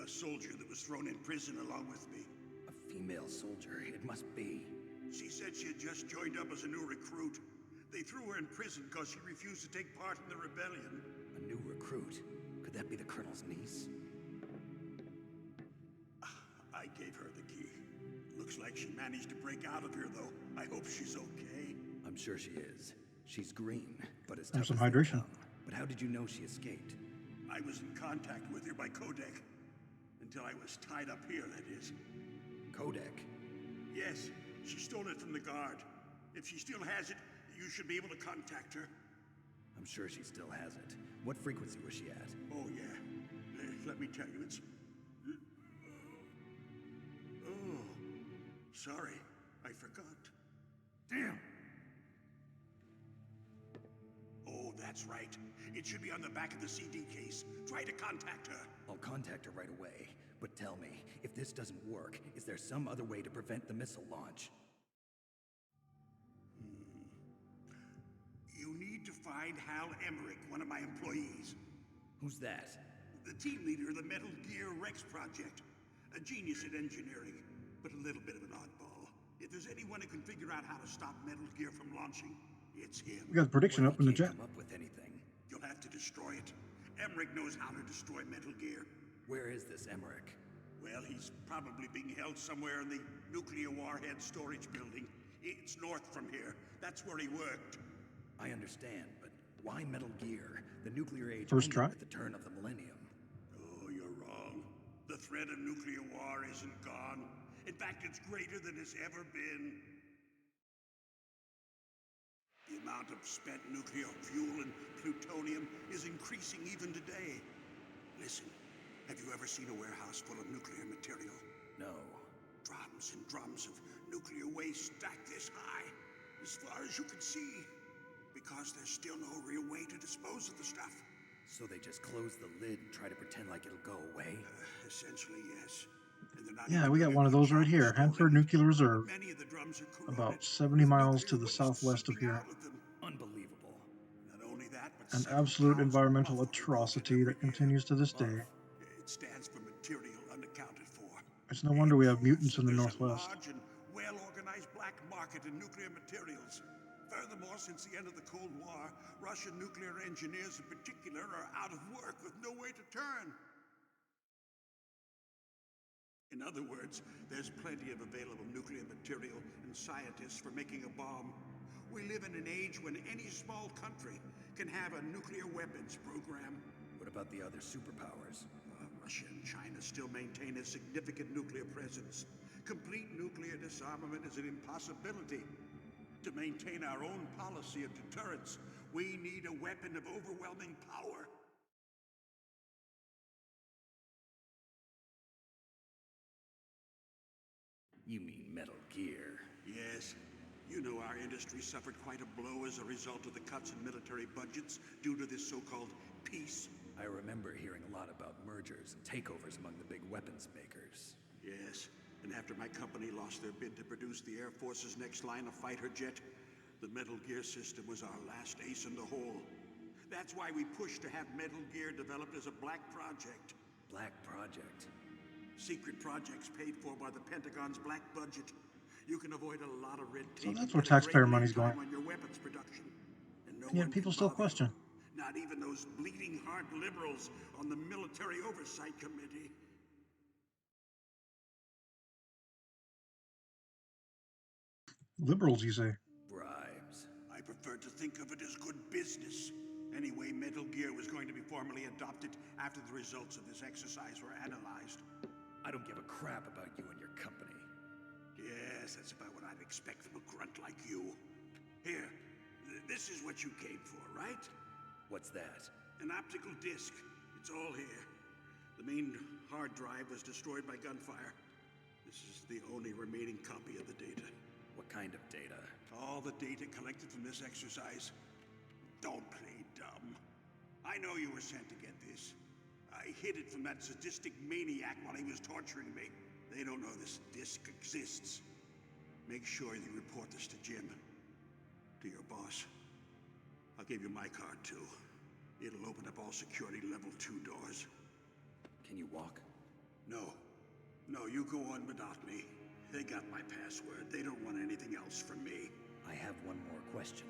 A soldier that was thrown in prison along with me. A female soldier. It must be. She said she had just joined up as a new recruit. They threw her in prison because she refused to take part in the rebellion. A new recruit? Could that be the Colonel's niece? I gave her the key. Looks like she managed to break out of here, though. I hope she's okay. I'm sure she is. She's green, but as Have tough some as they hydration. come. But how did you know she escaped? I was in contact with her by codec. Until I was tied up here, that is. Codec? Yes, she stole it from the guard. If she still has it, you should be able to contact her. I'm sure she still has it. What frequency was she at? Oh, yeah. Let me tell you, it's... Oh, sorry. I forgot. Damn! Oh, that's right. It should be on the back of the CD case. Try to contact her. I'll contact her right away. But tell me, if this doesn't work, is there some other way to prevent the missile launch? You need to find Hal Emmerich, one of my employees. Who's that? The team leader of the Metal Gear Rex project. A genius at engineering, but a little bit of an oddball. If there's anyone who can figure out how to stop Metal Gear from launching, it's him. We got the prediction up in the chat. Come up with anything. You'll have to destroy it. Emmerich knows how to destroy Metal Gear. Where is this Emmerich? Well, he's probably being held somewhere in the nuclear warhead storage building. It's north from here. That's where he worked. I understand, but why Metal Gear? The nuclear age First ended try? with the turn of the millennium. Oh, you're wrong. The threat of nuclear war isn't gone. In fact, it's greater than it's ever been. The amount of spent nuclear fuel and plutonium is increasing even today. Listen, have you ever seen a warehouse full of nuclear material? No. Drums and drums of nuclear waste stacked this high, as far as you can see, because there's still no real way to dispose of the stuff. So they just close the lid and try to pretend like it'll go away? Essentially, yes. And they're not Yeah, even we got doing one a of good those right job here, of Hanford storing it. Nuclear Reserve, Many of the drums are corroded, about 70 miles to the waste southwest of seeping here. out of them. Unbelievable. Not only that, but An several absolute pounds of environmental muff are atrocity that continues to this day. It stands for material unaccounted for. It's no wonder we have Proves mutants that in the there's a Northwest. large and well-organized black market in nuclear materials. Furthermore, since the end of the Cold War, Russian nuclear engineers in particular are out of work with no way to turn. In other words, there's plenty of available nuclear material and scientists for making a bomb. We live in an age when any small country can have a nuclear weapons program. What about the other superpowers? Russia and China still maintain a significant nuclear presence. Complete nuclear disarmament is an impossibility. To maintain our own policy of deterrence, we need a weapon of overwhelming power. You mean Metal Gear? Yes. You know our industry suffered quite a blow as a result of the cuts in military budgets due to this so-called peace. I remember hearing a lot about mergers and takeovers among the big weapons makers. Yes, and after my company lost their bid to produce the Air Force's next line of fighter jet, the Metal Gear system was our last ace in the hole. That's why we pushed to have Metal Gear developed as a black project. Black project? Secret projects paid for by the Pentagon's black budget. You can avoid a lot of red tape. So that's where taxpayer money's going. On your weapons production. And yet people still question. Not even those bleeding heart liberals on the Military Oversight Committee. Liberals, you say? Bribes. I prefer to think of it as good business. Anyway, Metal Gear was going to be formally adopted after the results of this exercise were analyzed. I don't give a crap about you and your company. Yes, that's about what I'd expect from a grunt like you. Here, this is what you came for, right? What's that? An optical disc. It's all here. The main hard drive was destroyed by gunfire. This is the only remaining copy of the data. What kind of data? All the data collected from this exercise. Don't play dumb. I know you were sent to get this. I hid it from that sadistic maniac while he was torturing me. They don't know this disc exists. Make sure you report this to Jim. To your boss. I'll give you my card, too. It'll open up all security level 2 doors. Can you walk? No. No, you go on without me. They got my password. They don't want anything else from me. I have one more question.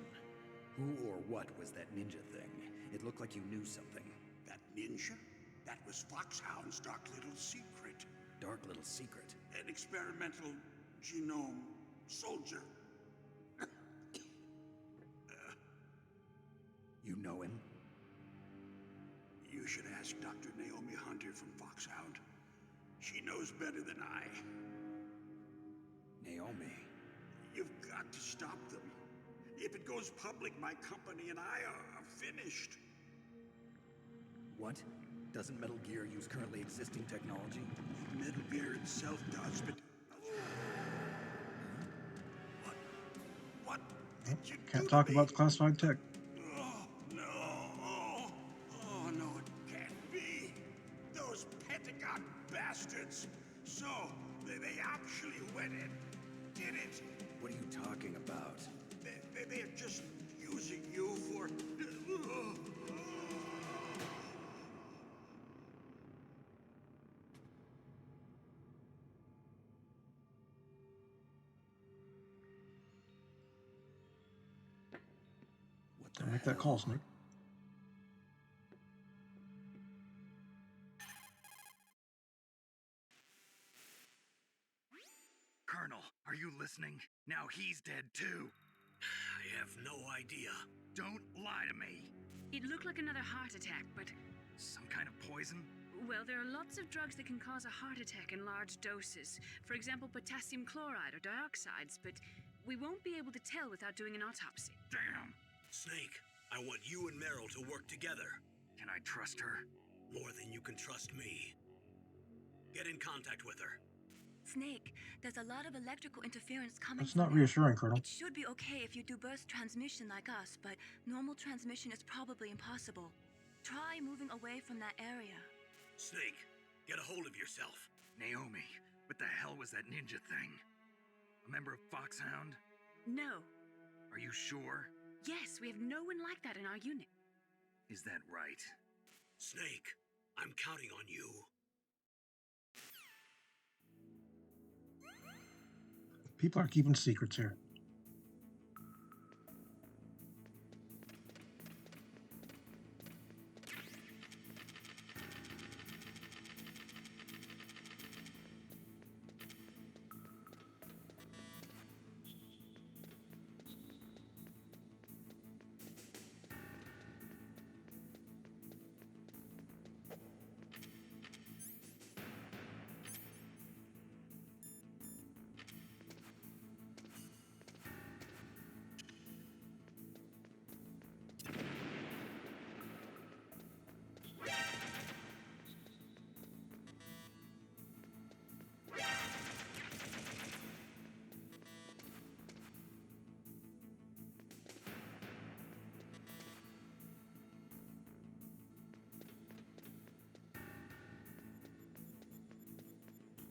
Who or what was that ninja thing? It looked like you knew something. That ninja? That was Foxhound's dark little secret. Dark little secret? An experimental genome soldier. You know him? You should ask Dr. Naomi Hunter from Foxhound. She knows better than I. Naomi? You've got to stop them. If it goes public, my company and I are finished. What? Doesn't Metal Gear use currently existing technology? Metal Gear itself does, but... What did you Can't do talk to me? about the classified tech. Oh, no. Oh, no, it can't be. Those Pentagon bastards. So, they actually went and did it. What are you talking about? They're just using you for... Make that call, Snake. Colonel, are you listening? Now he's dead too. I have no idea. Don't lie to me. It looked like another heart attack, but... Some kind of poison? Well, there are lots of drugs that can cause a heart attack in large doses. For example, potassium chloride or dioxides, but we won't be able to tell without doing an autopsy. Damn. Snake, I want you and Meryl to work together. Can I trust her? More than you can trust me. Get in contact with her. Snake, there's a lot of electrical interference coming That's from not there. reassuring, Colonel. It should be okay if you do burst transmission like us, but normal transmission is probably impossible. Try moving away from that area. Snake, get a hold of yourself. Naomi, what the hell was that ninja thing? A member of Foxhound? No. Are you sure? Yes, we have no one like that in our unit. Is that right? Snake, I'm counting on you. People are keeping secrets here.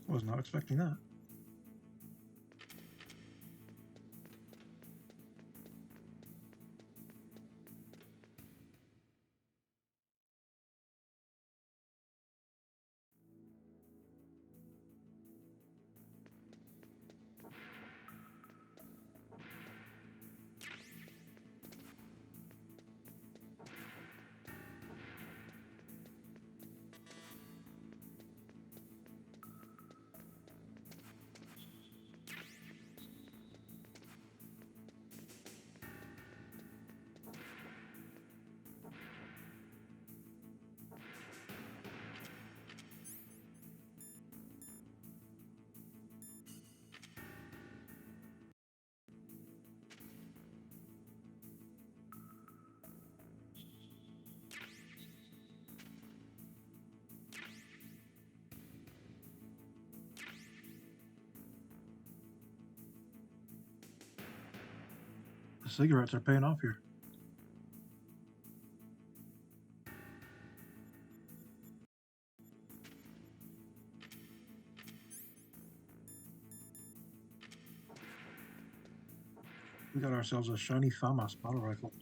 Was not expecting that. The cigarettes are paying off here. We got ourselves a shiny FAMAS battle rifle.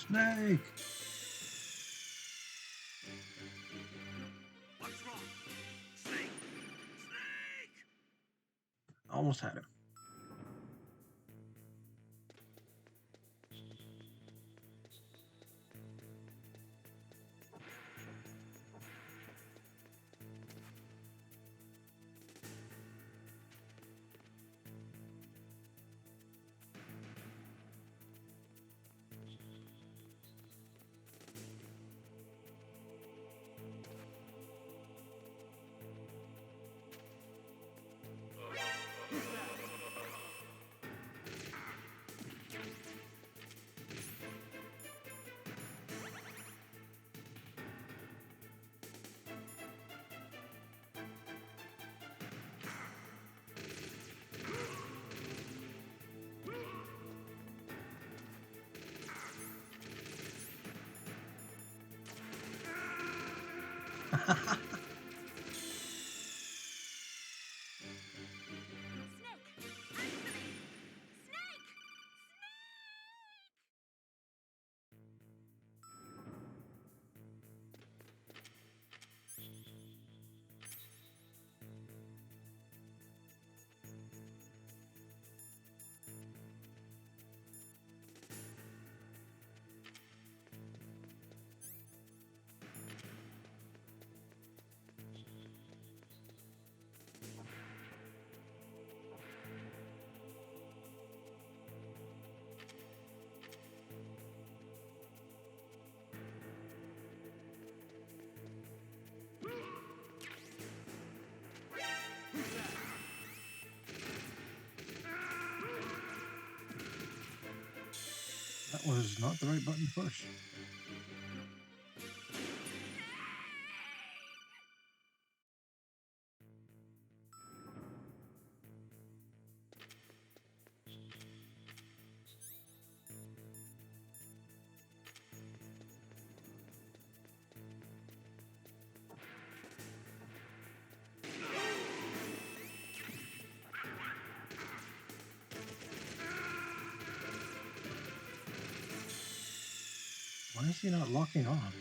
Snake! What's wrong? Snake! Snake! Almost had him. That was not the right button to push. Why is he not locking on?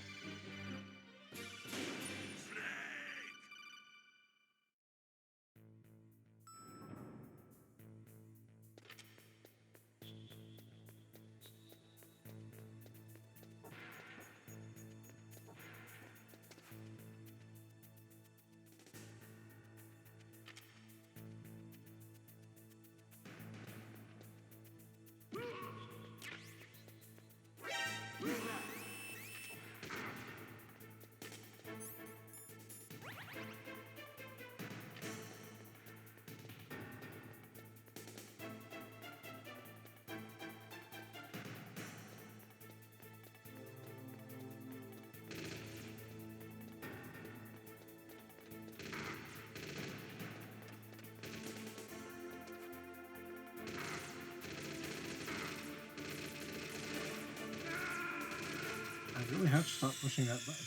I really have to stop pushing that button.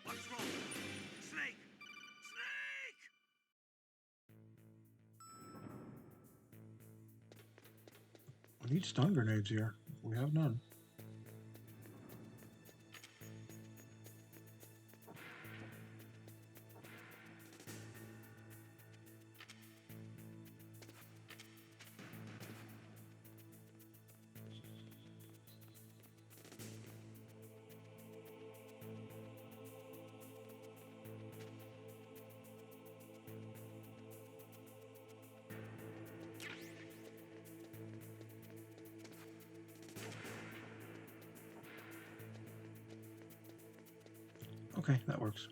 What's wrong? Snake! Snake! We need stun grenades here. We have none. Okay, that works.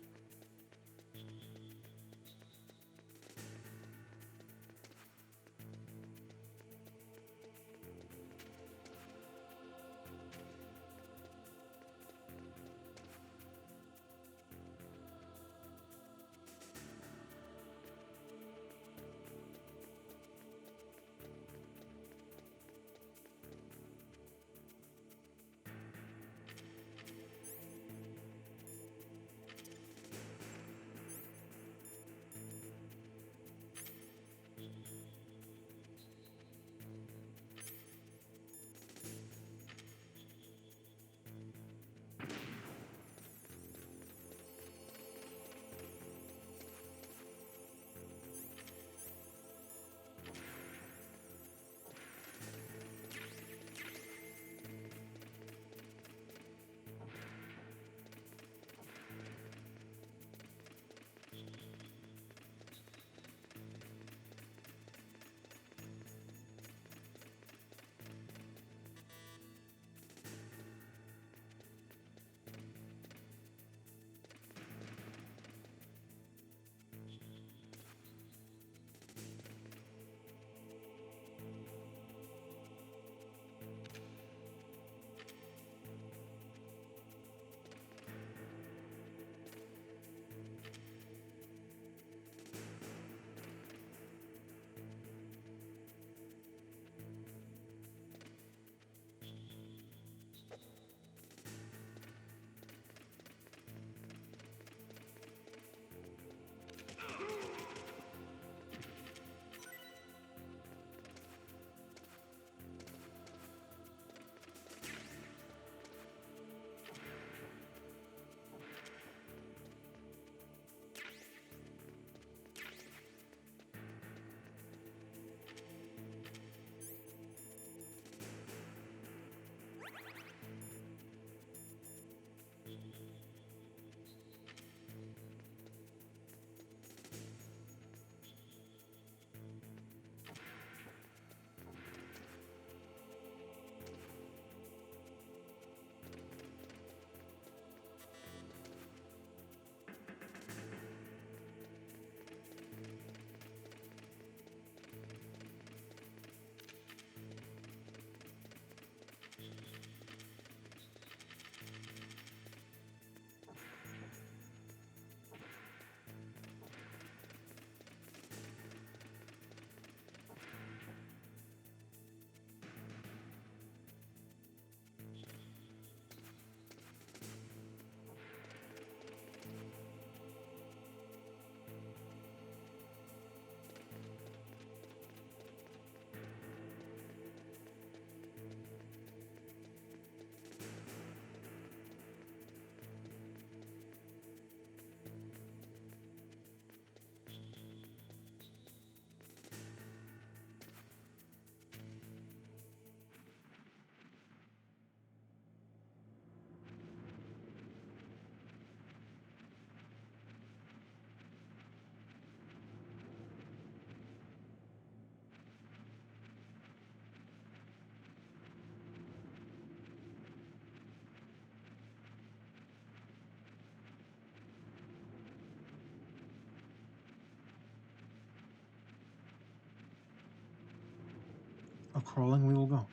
A crawling we will go.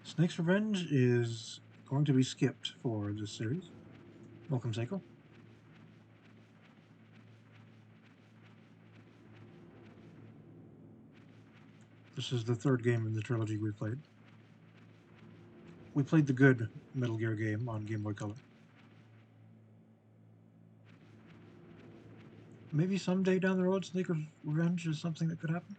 Snake's Revenge is going to be skipped for this series. Welcome, Seiko. This is the third game in the trilogy we played. We played the good Metal Gear game on Game Boy Color. Maybe someday down the road, Snake's Revenge is something that could happen.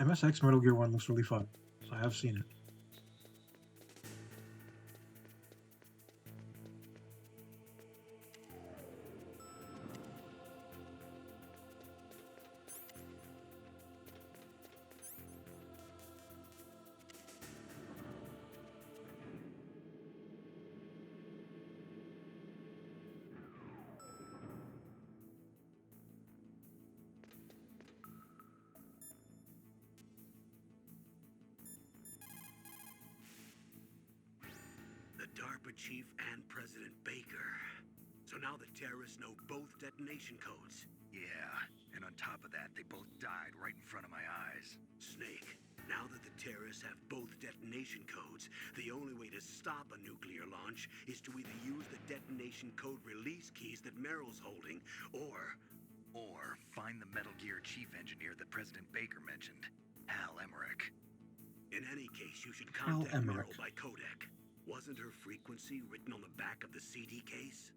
MSX Metal Gear 1 looks really fun, so I have seen it. DARPA chief and President Baker. So now the terrorists know both detonation codes. Yeah, and on top of that, they both died right in front of my eyes. Snake, now that the terrorists have both detonation codes, the only way to stop a nuclear launch is to either use the detonation code release keys that Merrill's holding, or find the Metal Gear chief engineer that President Baker mentioned, Hal Emmerich. In any case, you should Hal contact Emmerich. Merrill by codec. Wasn't her frequency written on the back of the CD case?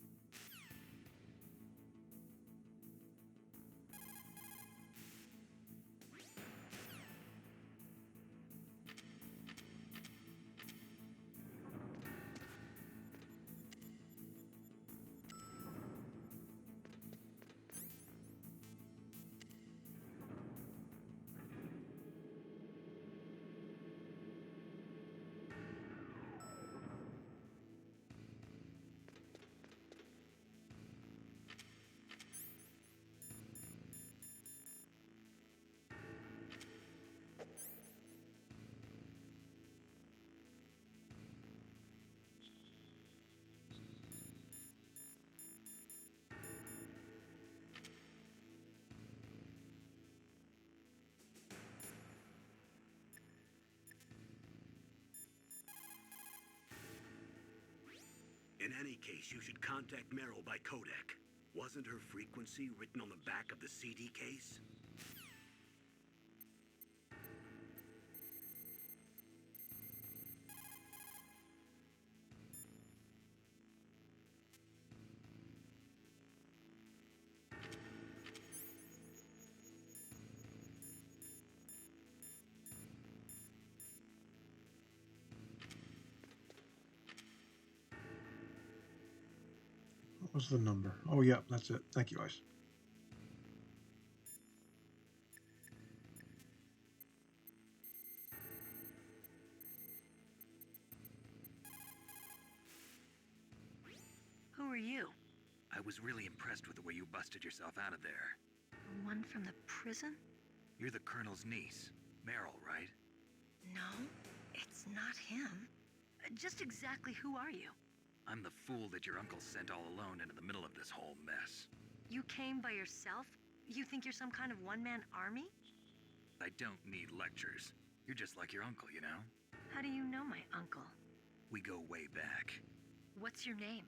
In any case, you should contact Meryl by codec. Wasn't her frequency written on the back of the CD case? What was the number? Oh, yeah, that's it. Thank you, Ice. Who are you? I was really impressed with the way you busted yourself out of there. The one from the prison? You're the Colonel's niece, Meryl, right? No, it's not him. Just exactly who are you? I'm the fool that your uncle sent all alone into the middle of this whole mess. You came by yourself? You think you're some kind of one-man army? I don't need lectures. You're just like your uncle, you know? How do you know my uncle? We go way back. What's your name?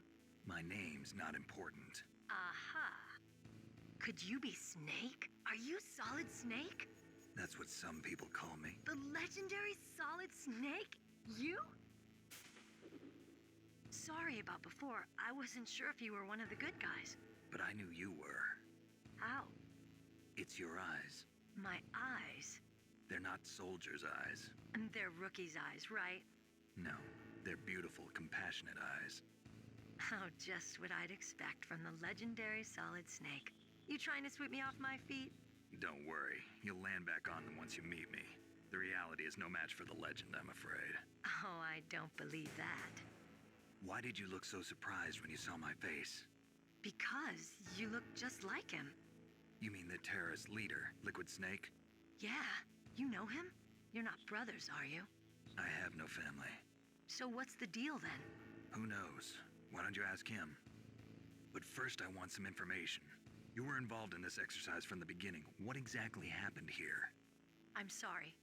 My name's not important. Aha. Could you be Snake? Are you Solid Snake? That's what some people call me. The legendary Solid Snake? You? Sorry about before. I wasn't sure if you were one of the good guys. But I knew you were. How? It's your eyes. My eyes? They're not soldiers' eyes. And they're rookies' eyes, right? No, they're beautiful, compassionate eyes. Oh, just what I'd expect from the legendary Solid Snake. You trying to sweep me off my feet? Don't worry, you'll land back on them once you meet me. The reality is no match for the legend, I'm afraid. Oh, I don't believe that. Why did you look so surprised when you saw my face? Because you look just like him. You mean the terrorist leader, Liquid Snake? Yeah, you know him? You're not brothers, are you? I have no family. So what's the deal then? Who knows? Why don't you ask him? But first I want some information. You were involved in this exercise from the beginning. What exactly happened here? I'm sorry.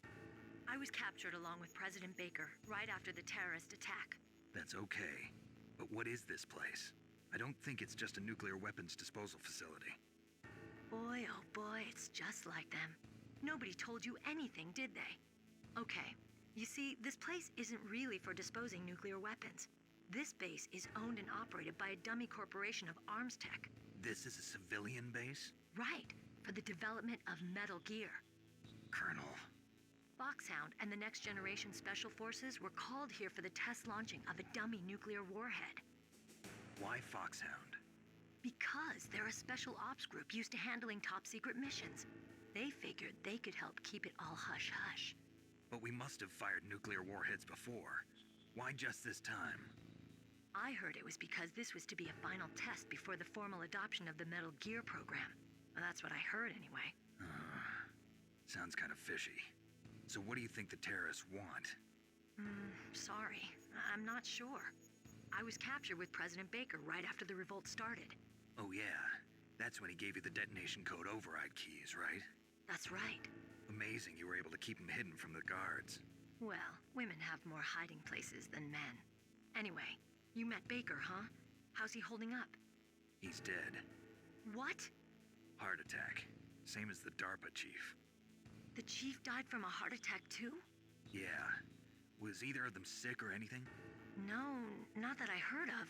I was captured along with President Baker right after the terrorist attack. That's okay. But what is this place? I don't think it's just a nuclear weapons disposal facility. Boy, oh boy, it's just like them. Nobody told you anything, did they? Okay, you see, this place isn't really for disposing nuclear weapons. This base is owned and operated by a dummy corporation of arms tech. This is a civilian base? Right, for the development of Metal Gear. Colonel. Foxhound and the Next Generation Special Forces were called here for the test launching of a dummy nuclear warhead. Why Foxhound? Because they're a special ops group used to handling top-secret missions. They figured they could help keep it all hush-hush. But we must have fired nuclear warheads before. Why just this time? I heard it was because this was to be a final test before the formal adoption of the Metal Gear program. Well, that's what I heard anyway. Sounds kind of fishy. So what do you think the terrorists want? Sorry. I'm not sure. I was captured with President Baker right after the revolt started. Oh yeah, that's when he gave you the detonation code override keys, right? That's right. Amazing you were able to keep them hidden from the guards. Well, women have more hiding places than men. Anyway, you met Baker, huh? How's he holding up? He's dead. What? Heart attack. Same as the DARPA chief. The chief died from a heart attack too? Yeah. Was either of them sick or anything? No, not that I heard of.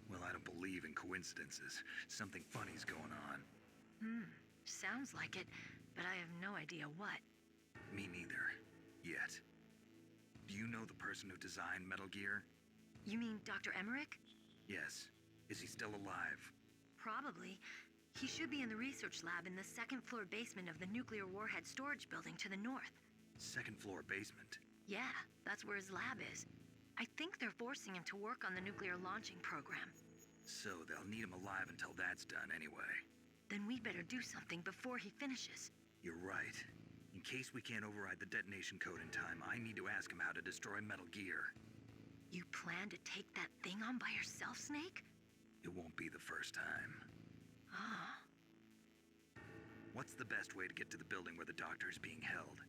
Well, I don't believe in coincidences. Something funny's going on. Sounds like it, but I have no idea what. Me neither. Yet. Do you know the person who designed Metal Gear? You mean Dr. Emmerich? Yes. Is he still alive? Probably. He should be in the research lab in the second floor basement of the nuclear warhead storage building to the north. Second floor basement? Yeah, that's where his lab is. I think they're forcing him to work on the nuclear launching program. So they'll need him alive until that's done anyway. Then we'd better do something before he finishes. You're right. In case we can't override the detonation code in time, I need to ask him how to destroy Metal Gear. You plan to take that thing on by yourself, Snake? It won't be the first time. Ah. What's the best way to get to the building where the doctor is being held?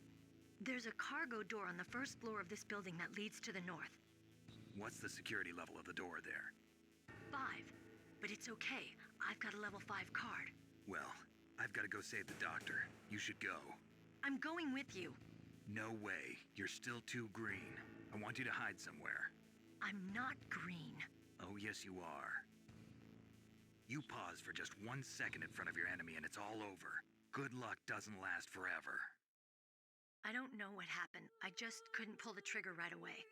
There's a cargo door on the first floor of this building that leads to the north. What's the security level of the door there? 5. But it's okay. I've got a level 5 card. Well, I've got to go save the doctor. You should go. I'm going with you. No way. You're still too green. I want you to hide somewhere. I'm not green. Oh, yes, you are. You pause for just 1 second in front of your enemy and it's all over. Good luck doesn't last forever. I don't know what happened. I just couldn't pull the trigger right away.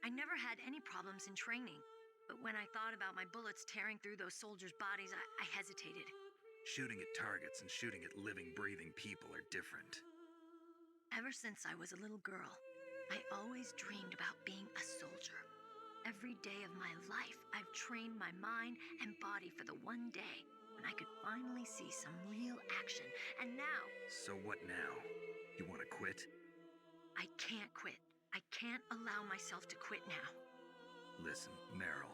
I never had any problems in training, but when I thought about my bullets tearing through those soldiers' bodies, I hesitated. Shooting at targets and shooting at living, breathing people are different. Ever since I was a little girl, I always dreamed about being a soldier. Every day of my life, I've trained my mind and body for the one day when I could finally see some real action, and now... So what now? You want to quit? I can't quit. I can't allow myself to quit now. Listen, Meryl,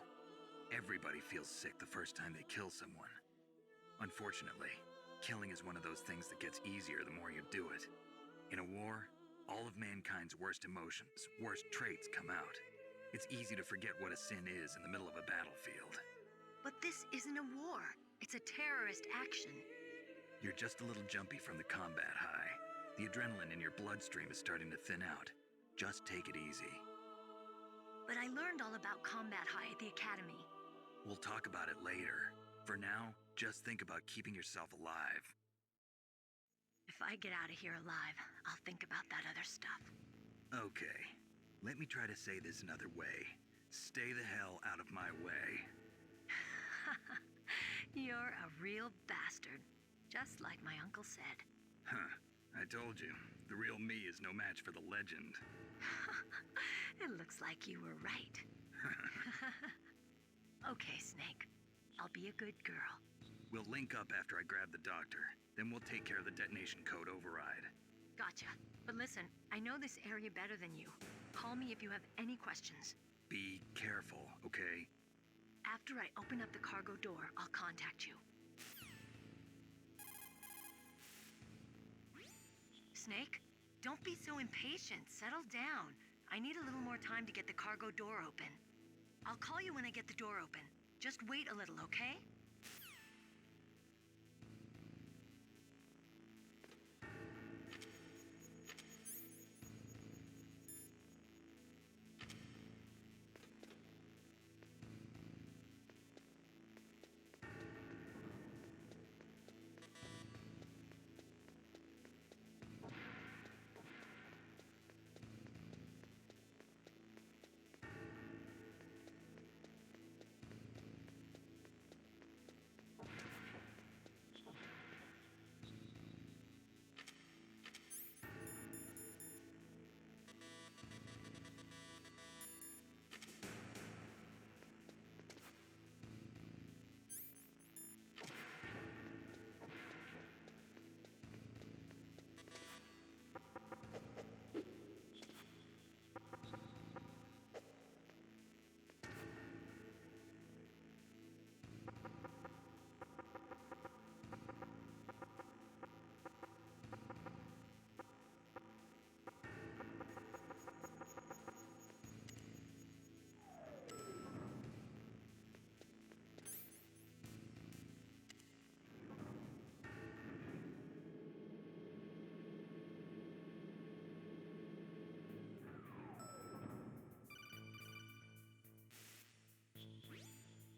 everybody feels sick the first time they kill someone. Unfortunately, killing is one of those things that gets easier the more you do it. In a war, all of mankind's worst emotions, worst traits come out. It's easy to forget what a sin is in the middle of a battlefield. But this isn't a war. It's a terrorist action. You're just a little jumpy from the combat high. The adrenaline in your bloodstream is starting to thin out. Just take it easy. But I learned all about combat high at the academy. We'll talk about it later. For now, just think about keeping yourself alive. If I get out of here alive, I'll think about that other stuff. Okay. Let me try to say this another way. Stay the hell out of my way. You're a real bastard. Just like my uncle said. Huh. I told you. The real me is no match for the legend. It looks like you were right. Okay, Snake. I'll be a good girl. We'll link up after I grab the doctor. Then we'll take care of the detonation code override. Gotcha. But listen, I know this area better than you. Call me if you have any questions. Be careful, okay? After I open up the cargo door, I'll contact you. Snake, don't be so impatient. Settle down. I need a little more time to get the cargo door open. I'll call you when I get the door open. Just wait a little, okay?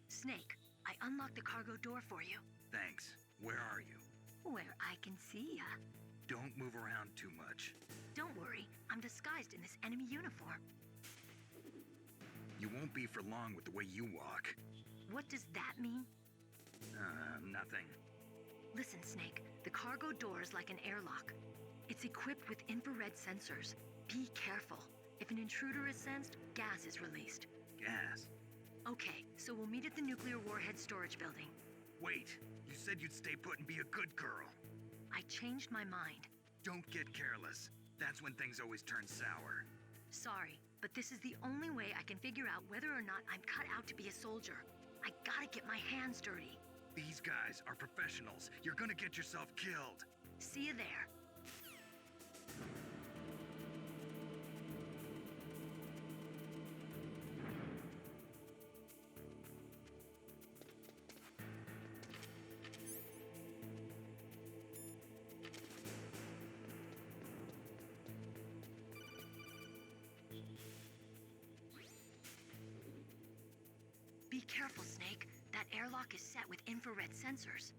Snake, I unlocked the cargo door for you. Thanks. Where are you? Where I can see ya. Don't move around too much. Don't worry, I'm disguised in this enemy uniform. You won't be for long with the way you walk. What does that mean? Nothing. Listen, Snake, the cargo door is like an airlock. It's equipped with infrared sensors. Be careful. If an intruder is sensed, gas is released. Gas? Okay, so we'll meet at the nuclear warhead storage building. Wait, you said you'd stay put and be a good girl. I changed my mind. Don't get careless. That's when things always turn sour. Sorry, but this is the only way I can figure out whether or not I'm cut out to be a soldier. I gotta get my hands dirty. These guys are professionals. You're gonna get yourself killed. See you there. careful, Snake. That airlock is set with infrared sensors.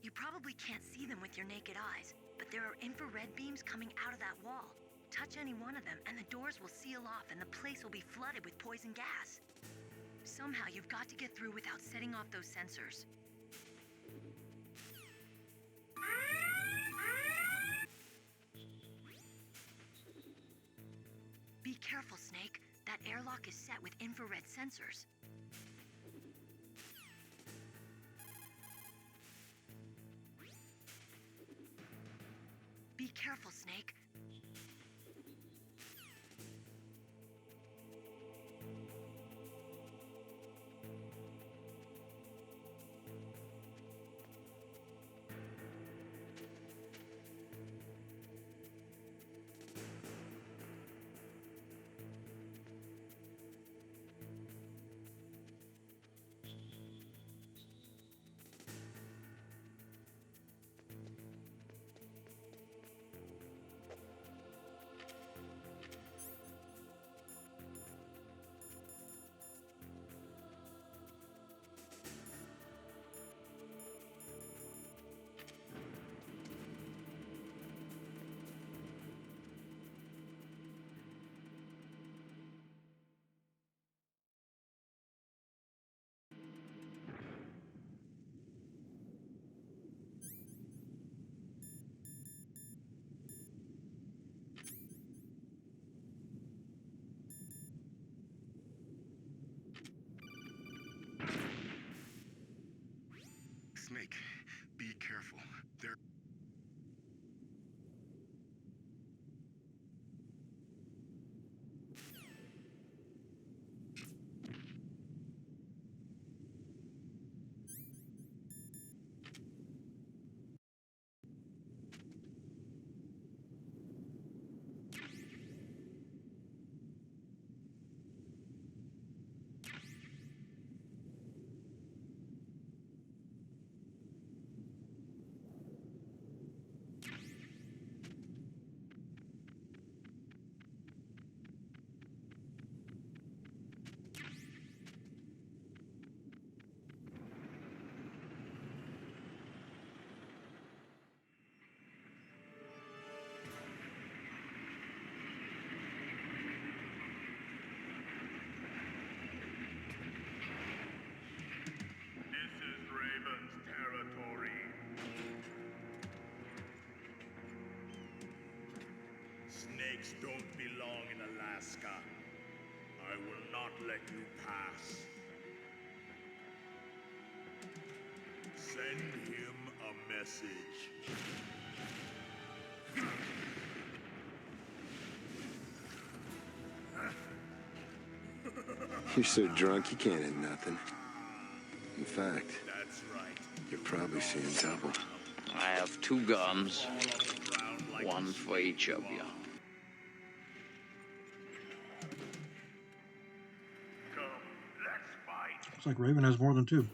You probably can't see them with your naked eyes, but there are infrared beams coming out of that wall. Touch any one of them, and the doors will seal off, and the place will be flooded with poison gas. Somehow, you've got to get through without setting off those sensors. Be careful, Snake. That airlock is set with infrared sensors. Be careful, Snake. Snake, be careful. They're... Snakes don't belong in Alaska. I will not let you pass. Send him a message. You're so drunk you can't hit nothing. In fact, you're probably seeing double. I have 2 guns, one for each of you. Looks like Raven has more than 2.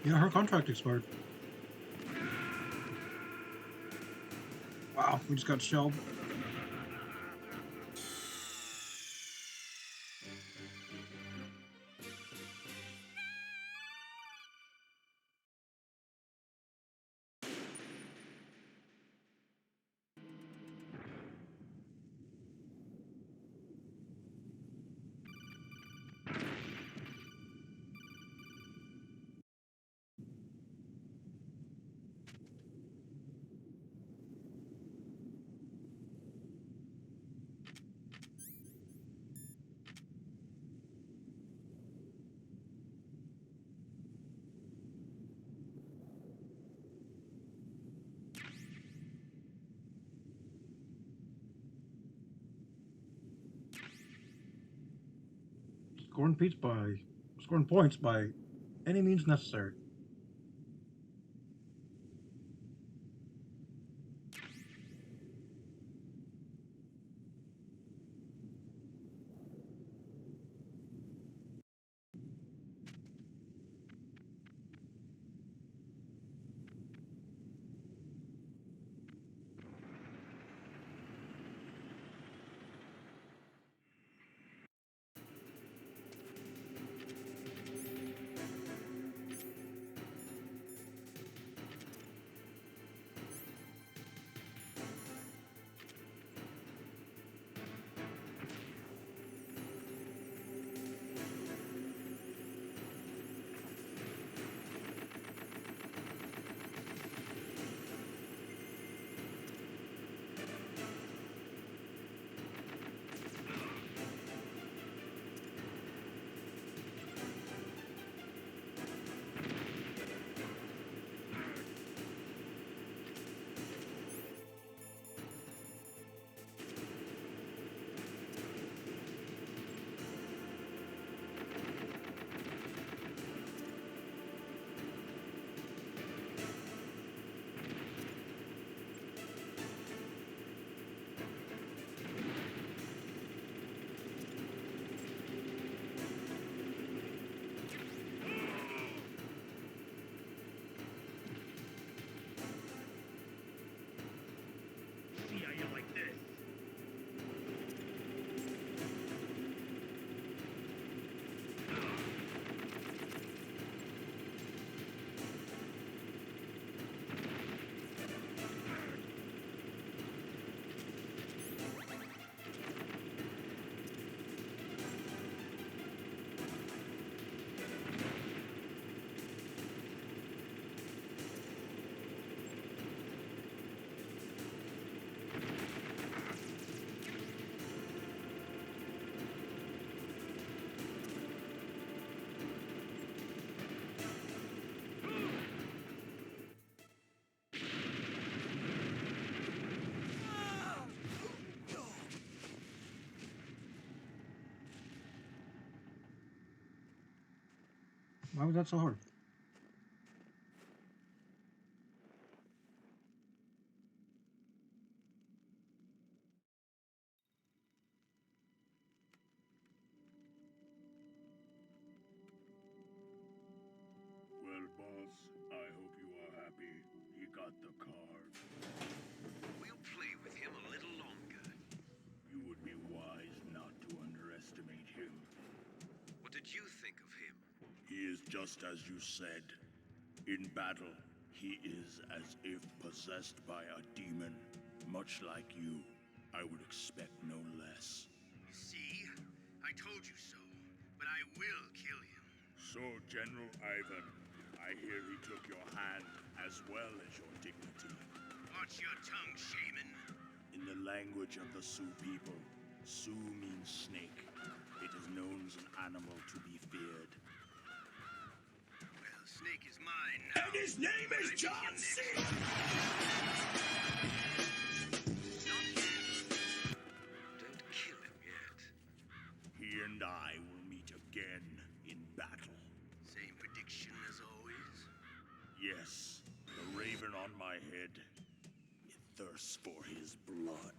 Yeah, her contract expired. Wow, we just got shelled. Scoring points by any means necessary. Why was that so hard? Well, boss, I hope you are happy. He got the card. We'll play with him a little longer. You would be wise not to underestimate him. What did you think of him? He is just as you said. In battle, he is as if possessed by a demon. Much like you, I would expect no less. See? I told you so. But I will kill him. So, General Ivan, I hear he took your hand as well as your dignity. Watch your tongue, shaman. In the language of the Sioux people, Sioux means snake. It is known as an animal to be feared. Well, Snake is mine now. And his name is John C. Don't kill him yet. He and I will meet again in battle. Same prediction as always? Yes, the raven on my head. It thirsts for his blood.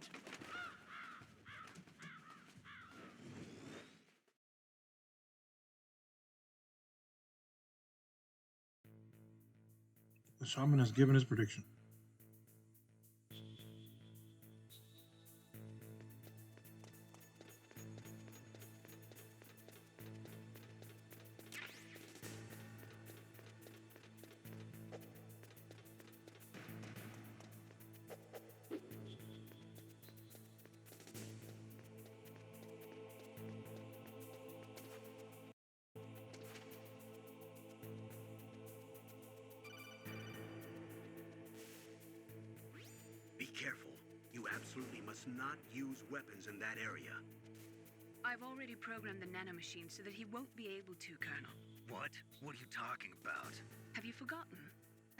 The shaman has given his prediction. Be careful. You absolutely must not use weapons in that area. I've already programmed the nanomachine so that he won't be able to, Colonel. What? What are you talking about? Have you forgotten?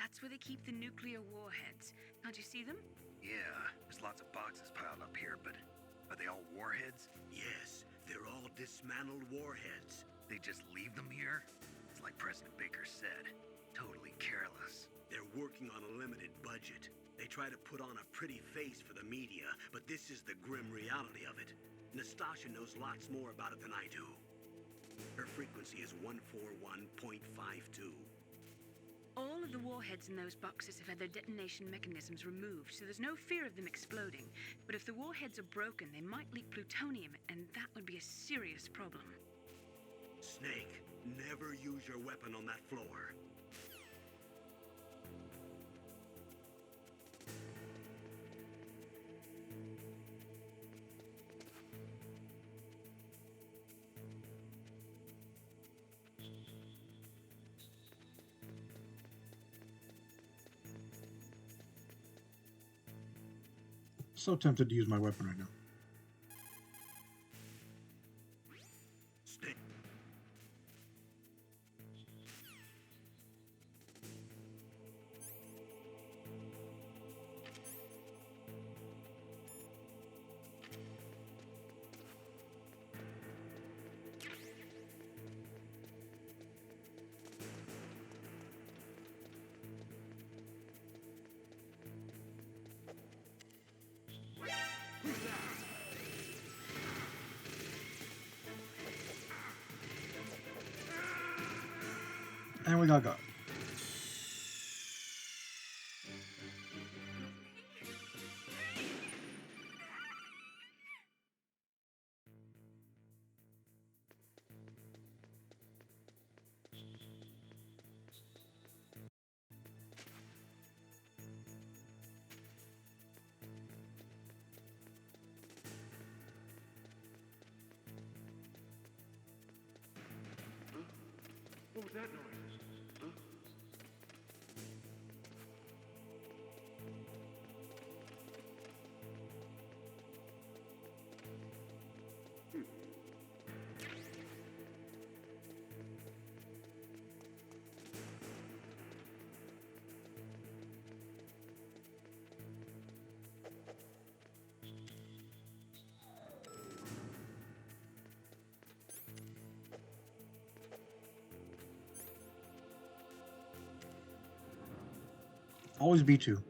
That's where they keep the nuclear warheads. Can't you see them? Yeah, there's lots of boxes piled up here, but are they all warheads? Yes, they're all dismantled warheads. They just leave them here? It's like President Baker said. Totally careless. They're working on a limited budget. They try to put on a pretty face for the media, but this is the grim reality of it. Nastasha knows lots more about it than I do. Her frequency is 141.52. All of the warheads in those boxes have had their detonation mechanisms removed, so there's no fear of them exploding. But if the warheads are broken, they might leak plutonium, and that would be a serious problem. Snake, never use your weapon on that floor. So tempted to use my weapon right now. Snake. And we got God. What was that noise? Huh? Always B2.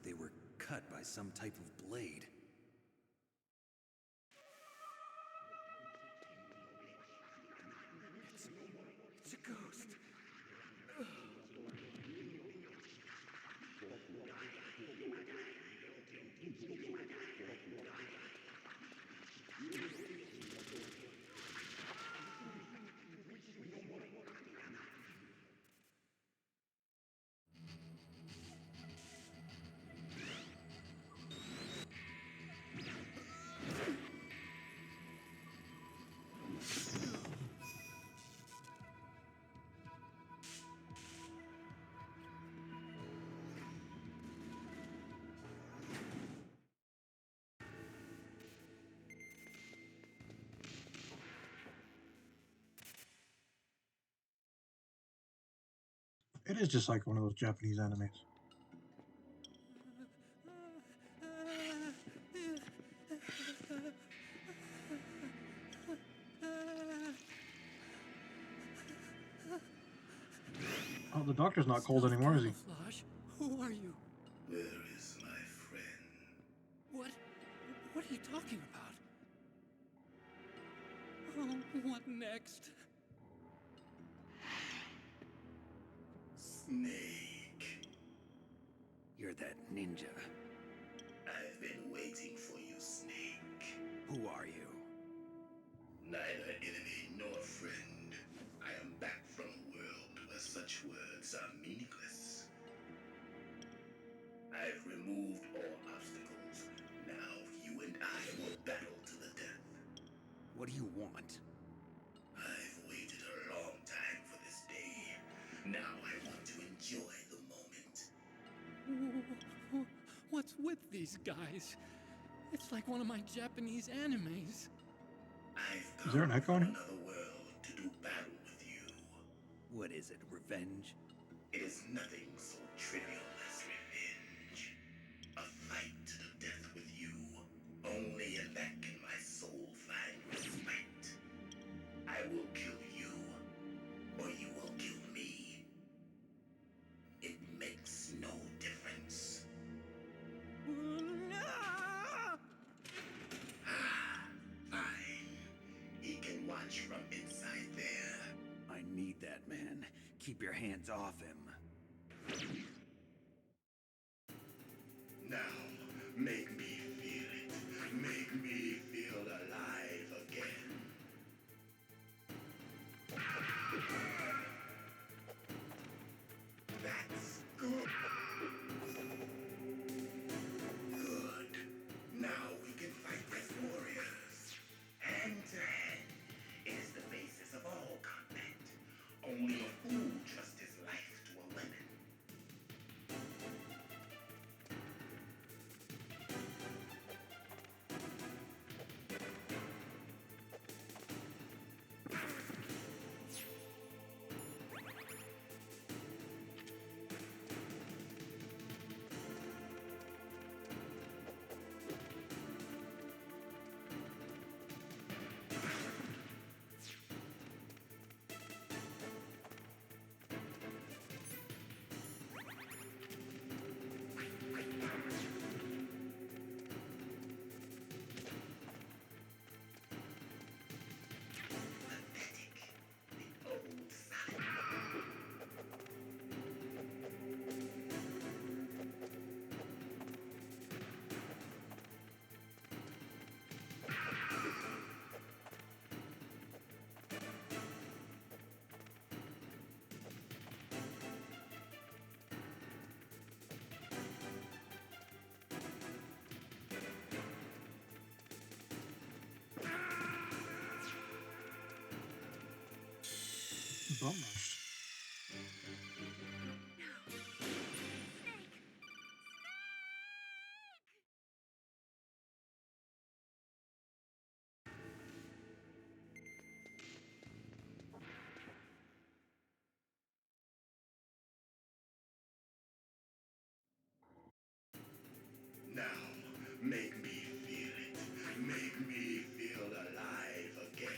they were cut by some type of blade. It's a ghost. It is just like one of those Japanese animes. Oh, the doctor's not cold anymore, is he? Camouflage? Who are you? Where is my friend? What are you talking about? Oh, what next? Snake. You're that ninja. I've been waiting for you, Snake. Who are you? Neither enemy nor friend. I am back from a world where such words are meaningless. I've removed all obstacles. Now you and I will battle to the death. What do you want? I've waited a long time for this day. Now I want to enjoy the moment. What's with these guys? It's like one of my Japanese animes. I've Is there an echo in here? another world to do battle with you. What is it, revenge? It is nothing so trivial as revenge. A fight to the death with you. Only in that can my soul find respite. I will kill you, or you will kill me. It makes no difference. Fine. He can watch from inside there. I need that man. Keep your hands off him. Now, make me feel it. Make me feel alive again. That's good. Good. Now we can fight as warriors. Hand to hand. It is the basis of all combat. Only a fool trusts his life to a weapon. Bum rush. Now, make me feel it. Make me feel alive again.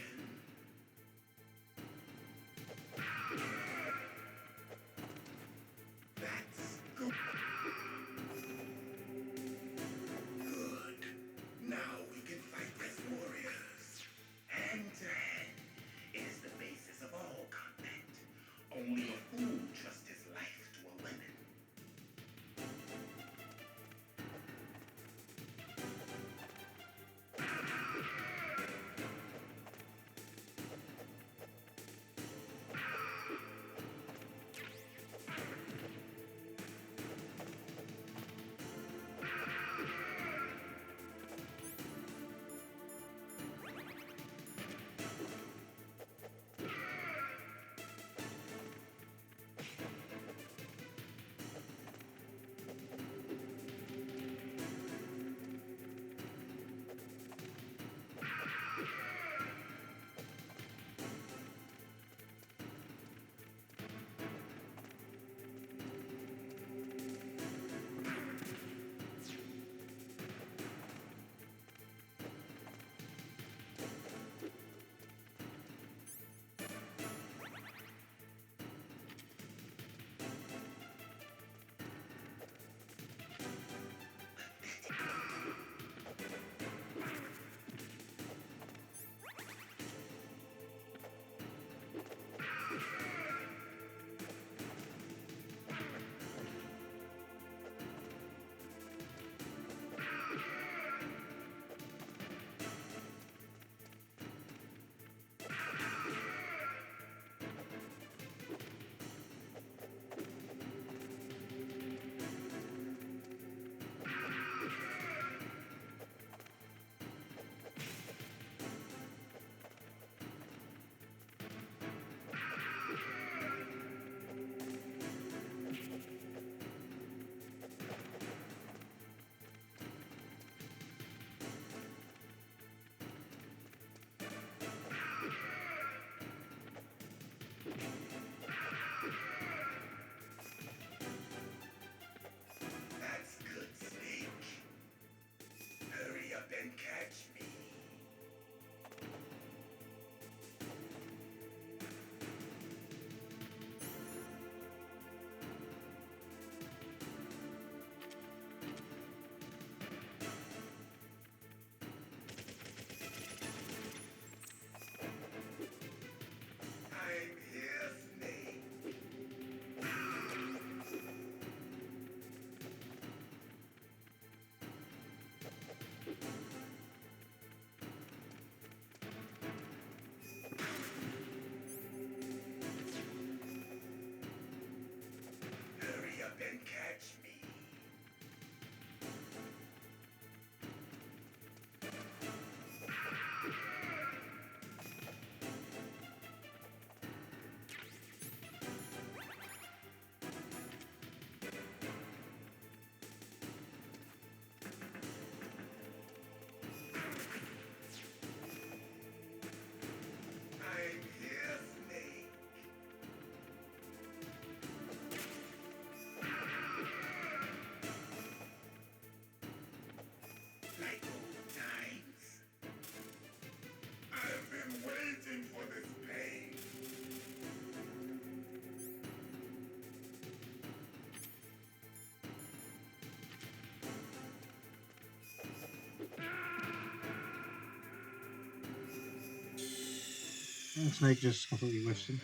And Snake just completely whiffs him.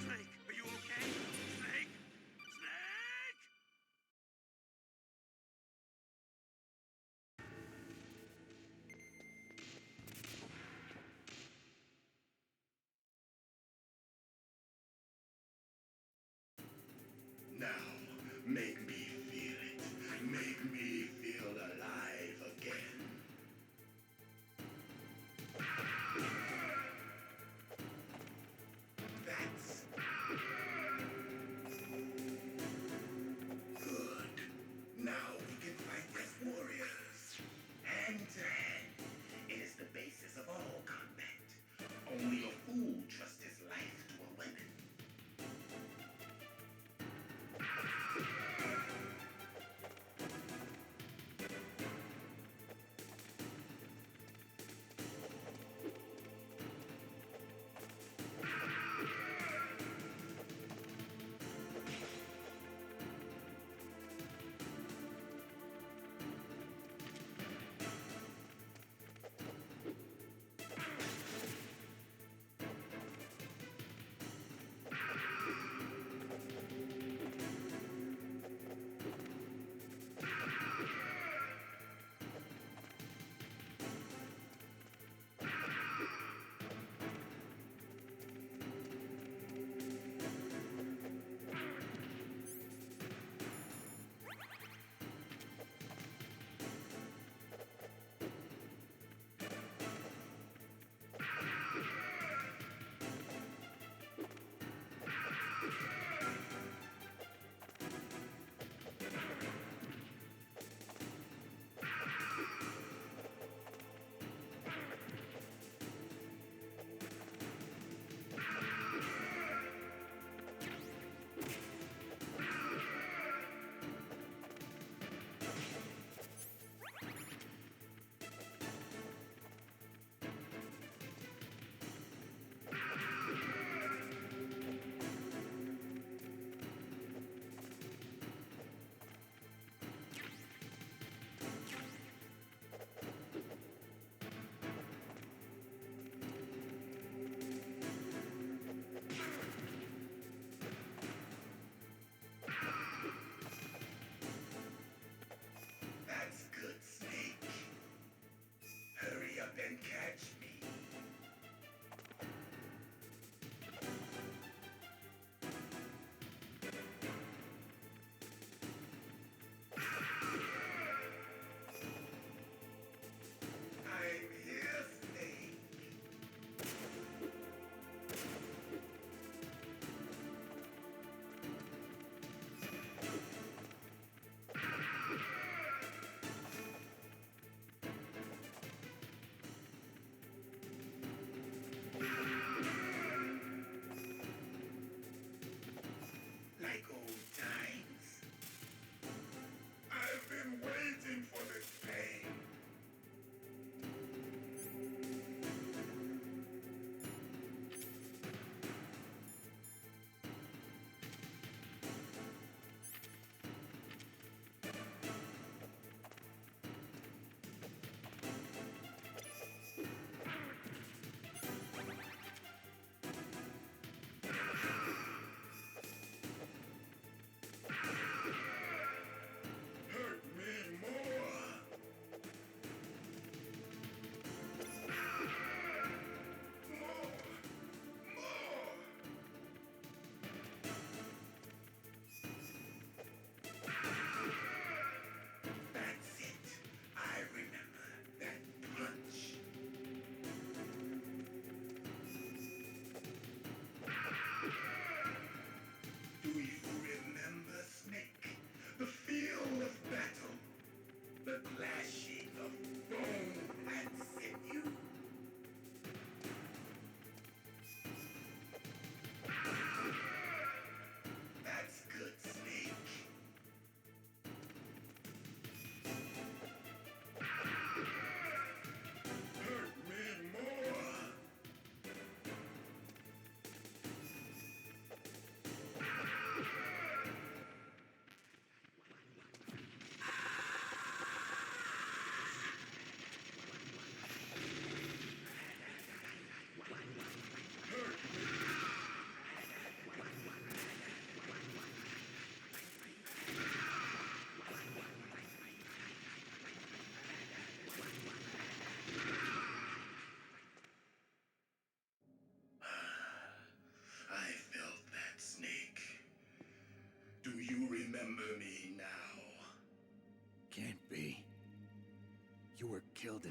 Snake, are you okay? Snake? Snake! Now, make me feel it. Make me feel alive again.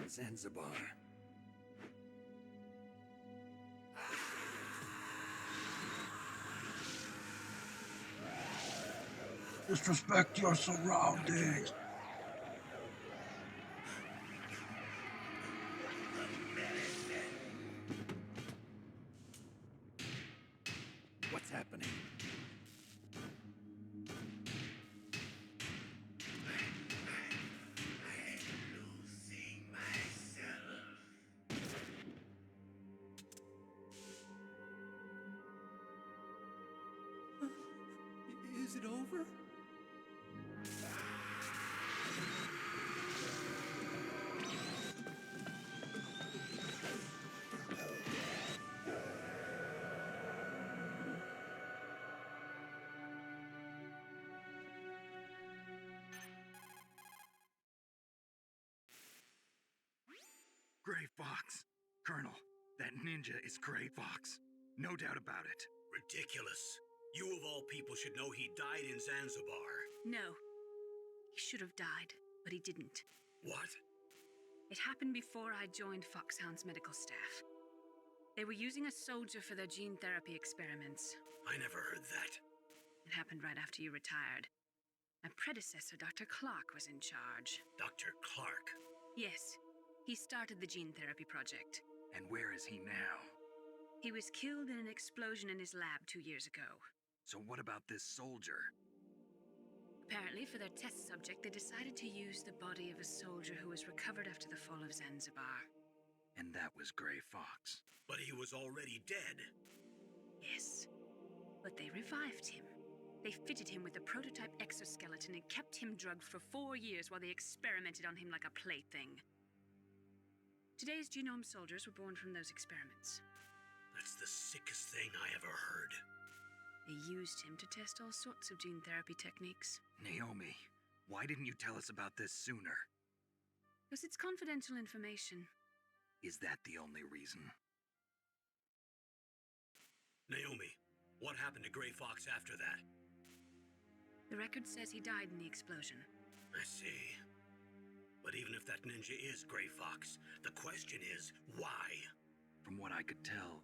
Zanzibar. Disrespect your surroundings. What's happening? Is it over? Gray Fox. Colonel, that ninja is Gray Fox. No doubt about it. Ridiculous. You of all people should know he died in Zanzibar. No. He should have died, but he didn't. What? It happened before I joined Foxhound's medical staff. They were using a soldier for their gene therapy experiments. I never heard that. It happened right after you retired. My predecessor, Dr. Clark, was in charge. Dr. Clark? Yes. He started the gene therapy project. And where is he now? He was killed in an explosion in his lab 2 years ago. So what about this soldier? Apparently, for their test subject, they decided to use the body of a soldier who was recovered after the fall of Zanzibar. And that was Gray Fox. But he was already dead. Yes. But they revived him. They fitted him with a prototype exoskeleton and kept him drugged for 4 years while they experimented on him like a plaything. Today's genome soldiers were born from those experiments. That's the sickest thing I ever heard. They used him to test all sorts of gene therapy techniques. Naomi, why didn't you tell us about this sooner? Because it's confidential information. Is that the only reason? Naomi, what happened to Gray Fox after that? The record says he died in the explosion. I see. But even if that ninja is Gray Fox, the question is, why? From what I could tell,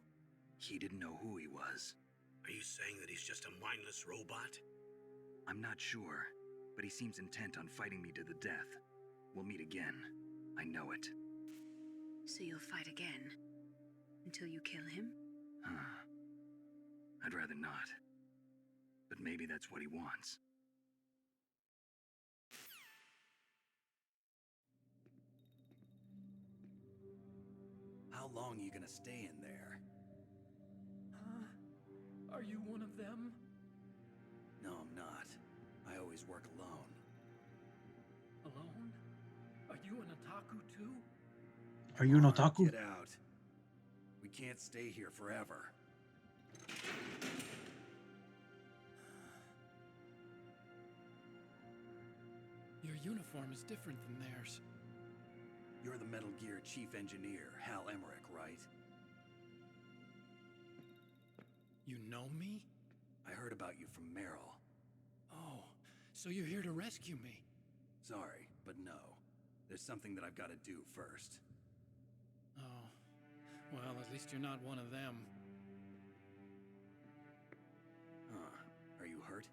he didn't know who he was. Are you saying that he's just a mindless robot? I'm not sure, but he seems intent on fighting me to the death. We'll meet again. I know it. So you'll fight again? Until you kill him? I'd rather not. But maybe that's what he wants. How long are you gonna stay in there? Huh? Are you one of them? No, I'm not. I always work alone. Alone? Are you an otaku too? Are you an Come on, otaku? Get out. We can't stay here forever. Your uniform is different than theirs. You're the Metal Gear Chief Engineer, Hal Emmerich, right? You know me? I heard about you from Meryl. Oh, so you're here to rescue me? Sorry, but no. There's something that I've got to do first. Oh. Well, at least you're not one of them. Are you hurt?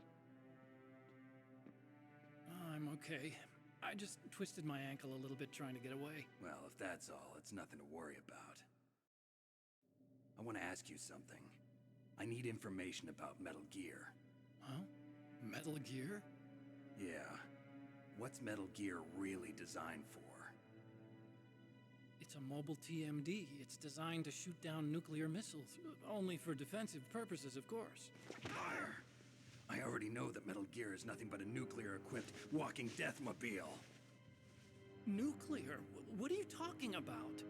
I'm okay. I just twisted my ankle a little bit trying to get away. Well, if that's all, it's nothing to worry about. I want to ask you something. I need information about Metal Gear. Huh? Metal Gear? Yeah. What's Metal Gear really designed for? It's a mobile TMD. It's designed to shoot down nuclear missiles. Only for defensive purposes, of course. Fire! I already know that Metal Gear is nothing but a nuclear-equipped walking deathmobile. Nuclear? What are you talking about?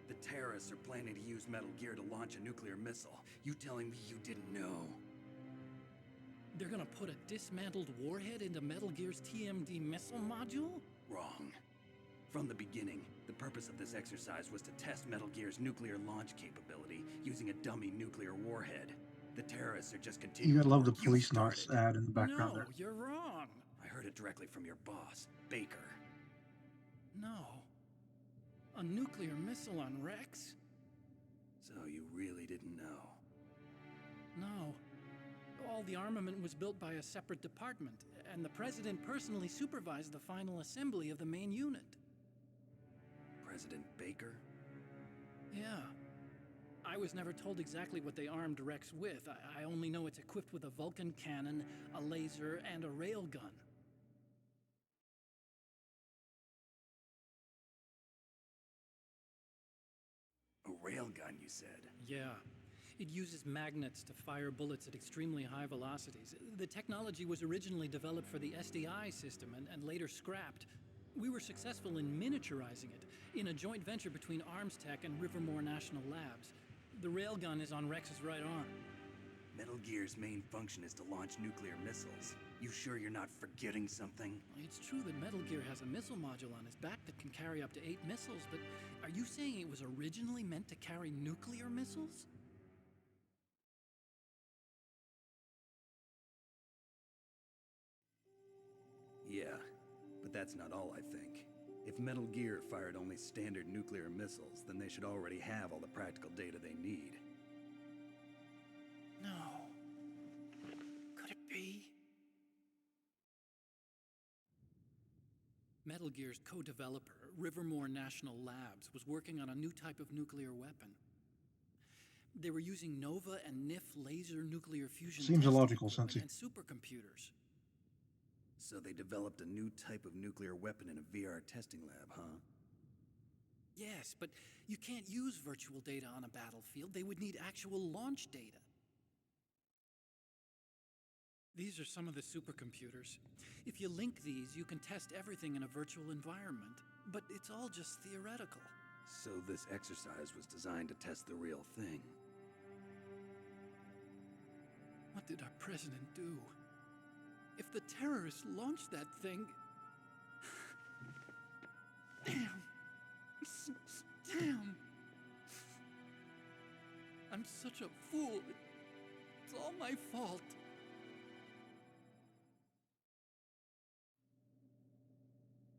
The terrorists are planning to use Metal Gear to launch a nuclear missile. You telling me you didn't know? They're gonna put a dismantled warhead into Metal Gear's TMD missile module? Wrong. From the beginning, the purpose of this exercise was to test Metal Gear's nuclear launch capability using a dummy nuclear warhead. The terrorists are just continuing. You gotta love the work you police knots started. ad in the background No, there. you're wrong. I heard it directly from your boss, Baker. No. A nuclear missile on Rex? So you really didn't know? No. All the armament was built by a separate department, and the President personally supervised the final assembly of the main unit. President Baker? Yeah. I was never told exactly what they armed Rex with. I only know it's equipped with a Vulcan cannon, a laser, and a railgun. A railgun, you said? Yeah. It uses magnets to fire bullets at extremely high velocities. The technology was originally developed for the SDI system and later scrapped. We were successful in miniaturizing it in a joint venture between Arms Tech and Rivermore National Labs. The railgun is on Rex's right arm. Metal Gear's main function is to launch nuclear missiles. You sure you're not forgetting something? It's true that Metal Gear has a missile module on his back that can carry up to 8 missiles, but are you saying it was originally meant to carry nuclear missiles? Yeah, but that's not all I think. If Metal Gear fired only standard nuclear missiles, then they should already have all the practical data they need. No. Could it be? Metal Gear's co-developer, Rivermore National Labs, was working on a new type of nuclear weapon. They were using Nova and NIF laser nuclear fusion Seems testing illogical, equipment Sensi. and supercomputers. So they developed a new type of nuclear weapon in a VR testing lab, huh? Yes, but you can't use virtual data on a battlefield. They would need actual launch data. These are some of the supercomputers. If you link these, you can test everything in a virtual environment. But it's all just theoretical. So this exercise was designed to test the real thing. What did our president do? If the terrorists launched that thing... Damn! Damn! I'm such a fool. It's all my fault.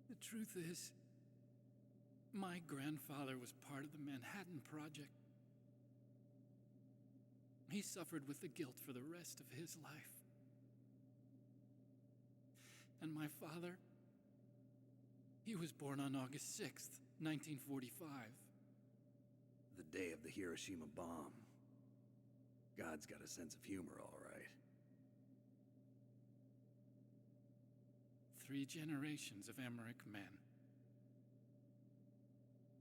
The truth is, my grandfather was part of the Manhattan Project. He suffered with the guilt for the rest of his life. And my father, he was born on August 6th, 1945. The day of the Hiroshima bomb. God's got a sense of humor, all right. 3 generations of Emmerich men.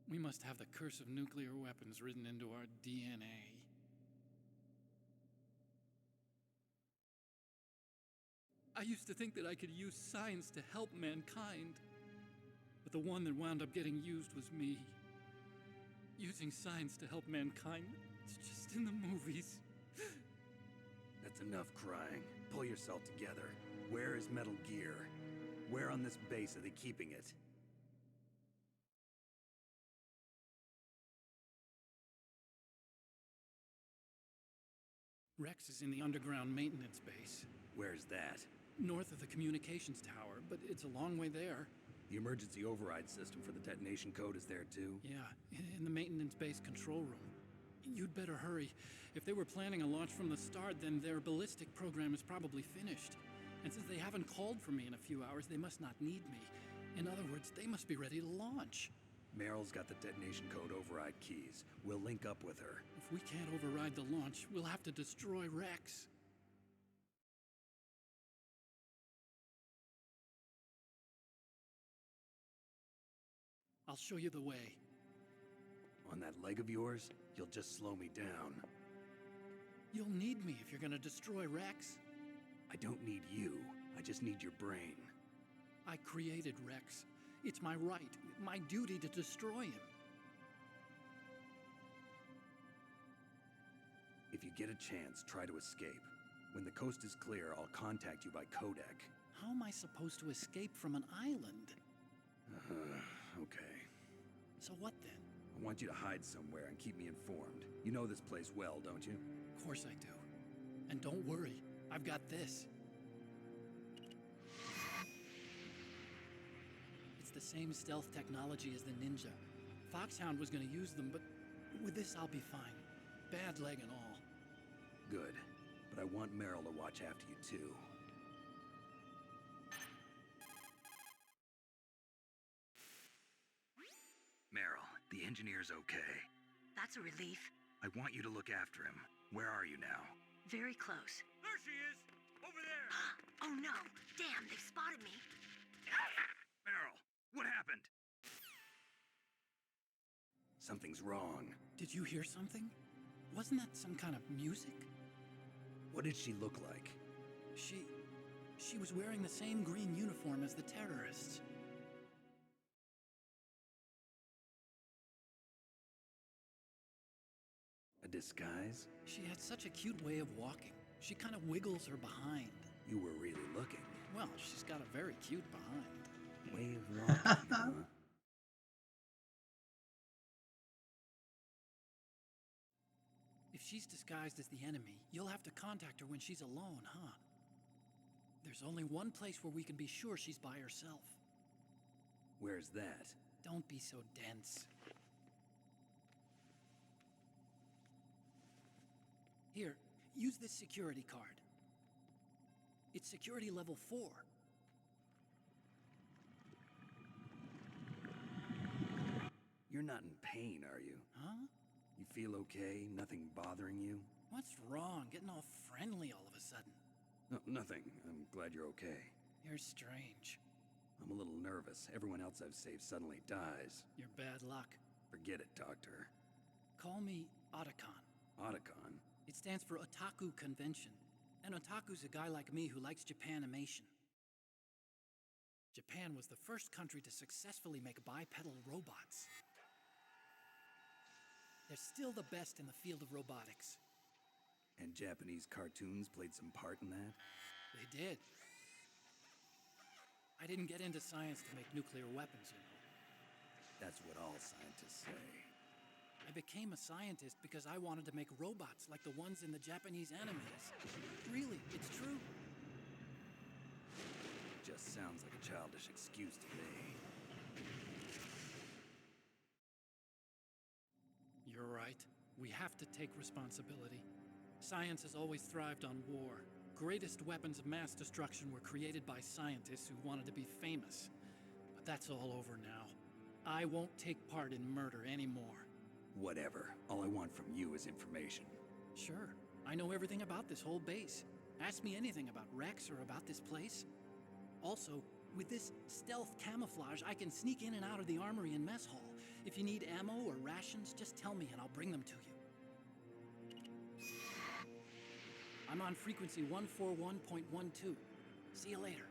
We must have the curse of nuclear weapons written into our DNA. I used to think that I could use science to help mankind, but the one that wound up getting used was me. Using science to help mankind, it's just in the movies. That's enough crying. Pull yourself together. Where is Metal Gear? Where on this base are they keeping it? Rex is in the underground maintenance base. Where's that? North of the communications tower, but it's a long way there. The emergency override system for the detonation code is there too? Yeah, in the maintenance base control room. You'd better hurry. If they were planning a launch from the start, then their ballistic program is probably finished. And since they haven't called for me in a few hours, they must not need me. In other words, they must be ready to launch. Meryl's got the detonation code override keys. We'll link up with her. If we can't override the launch, we'll have to destroy Rex. I'll show you the way. On that leg of yours, you'll just slow me down. You'll need me if you're gonna destroy Rex. I don't need you. I just need your brain. I created Rex. It's my right, my duty to destroy him. If you get a chance, try to escape. When the coast is clear, I'll contact you by codec. How am I supposed to escape from an island? Okay. So what then? I want you to hide somewhere and keep me informed. You know this place well, don't you? Of course I do. And don't worry, I've got this. It's the same stealth technology as the Ninja. Foxhound was gonna use them, but with this I'll be fine. Bad leg and all. Good. But I want Meryl to watch after you, too. Meryl, the engineer's okay. That's a relief. I want you to look after him. Where are you now? Very close. There she is! Over there! Oh no! Damn, they've spotted me. Meryl, what happened? Something's wrong. Did you hear something? Wasn't that some kind of music? What did she look like? She was wearing the same green uniform as the terrorists. A disguise? She had such a cute way of walking. She kind of wiggles her behind. You were really looking. Well, she's got a very cute behind. Way of walking, huh? If she's disguised as the enemy, you'll have to contact her when she's alone, huh? There's only one place where we can be sure she's by herself. Where's that? Don't be so dense. Here, use this security card. It's security level 4. You're not in pain, are you? Huh? You feel okay? Nothing bothering you? What's wrong? Getting all friendly all of a sudden. No, nothing. I'm glad you're okay. You're strange. I'm a little nervous. Everyone else I've saved suddenly dies. You're bad luck. Forget it, Doctor. Call me Otacon. Otacon? It stands for Otaku Convention. An otaku's a guy like me who likes Japanimation. Japan was the first country to successfully make bipedal robots. They're still the best in the field of robotics. And Japanese cartoons played some part in that? They did. I didn't get into science to make nuclear weapons, you know. That's what all scientists say. I became a scientist because I wanted to make robots like the ones in the Japanese animes. Really, it's true. Just sounds like a childish excuse to me. You're right. We have to take responsibility. Science has always thrived on war. Greatest weapons of mass destruction were created by scientists who wanted to be famous. But that's all over now. I won't take part in murder anymore. Whatever. All I want from you is information. Sure. I know everything about this whole base. Ask me anything about Rex or about this place. Also, with this stealth camouflage, I can sneak in and out of the armory and mess hall. If you need ammo or rations, just tell me and I'll bring them to you. I'm on frequency 141.12. See you later.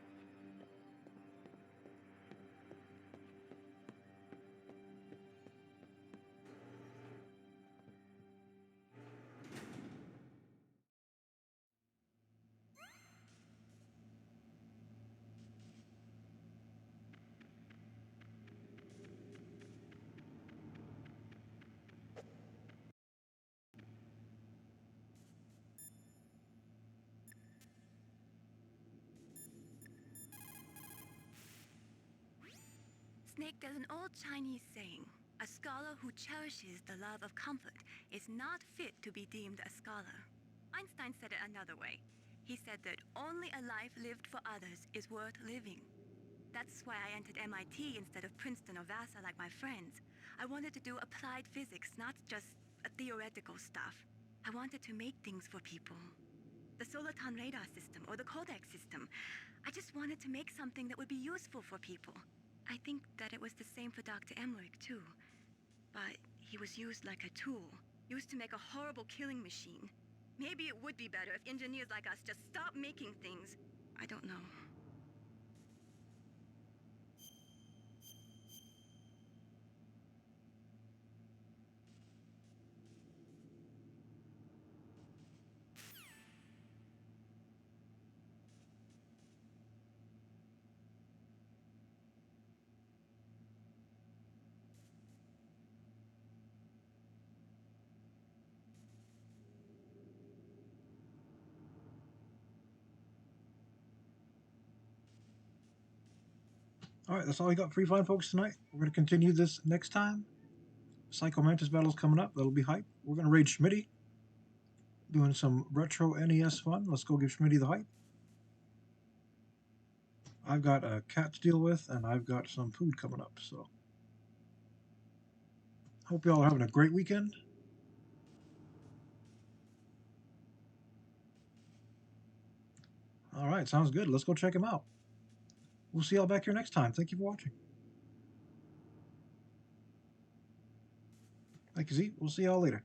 Snake, there's an old Chinese saying, a scholar who cherishes the love of comfort is not fit to be deemed a scholar. Einstein said it another way. He said that only a life lived for others is worth living. That's why I entered MIT instead of Princeton or Vassar like my friends. I wanted to do applied physics, not just theoretical stuff. I wanted to make things for people. The Soliton radar system or the Codex system. I just wanted to make something that would be useful for people. I think that it was the same for Dr. Emmerich, too. But he was used like a tool, used to make a horrible killing machine. Maybe it would be better if engineers like us just stopped making things. I don't know. All right, that's all we got for you fine folks tonight. We're going to continue this next time. Psycho Mantis battle's coming up. That'll be hype. We're going to raid Schmitty. Doing some retro NES fun. Let's go give Schmitty the hype. I've got a cat to deal with, and I've got some food coming up, so. Hope y'all are having a great weekend. All right, sounds good. Let's go check him out. We'll see y'all back here next time. Thank you for watching. Thank you, Z. We'll see y'all later.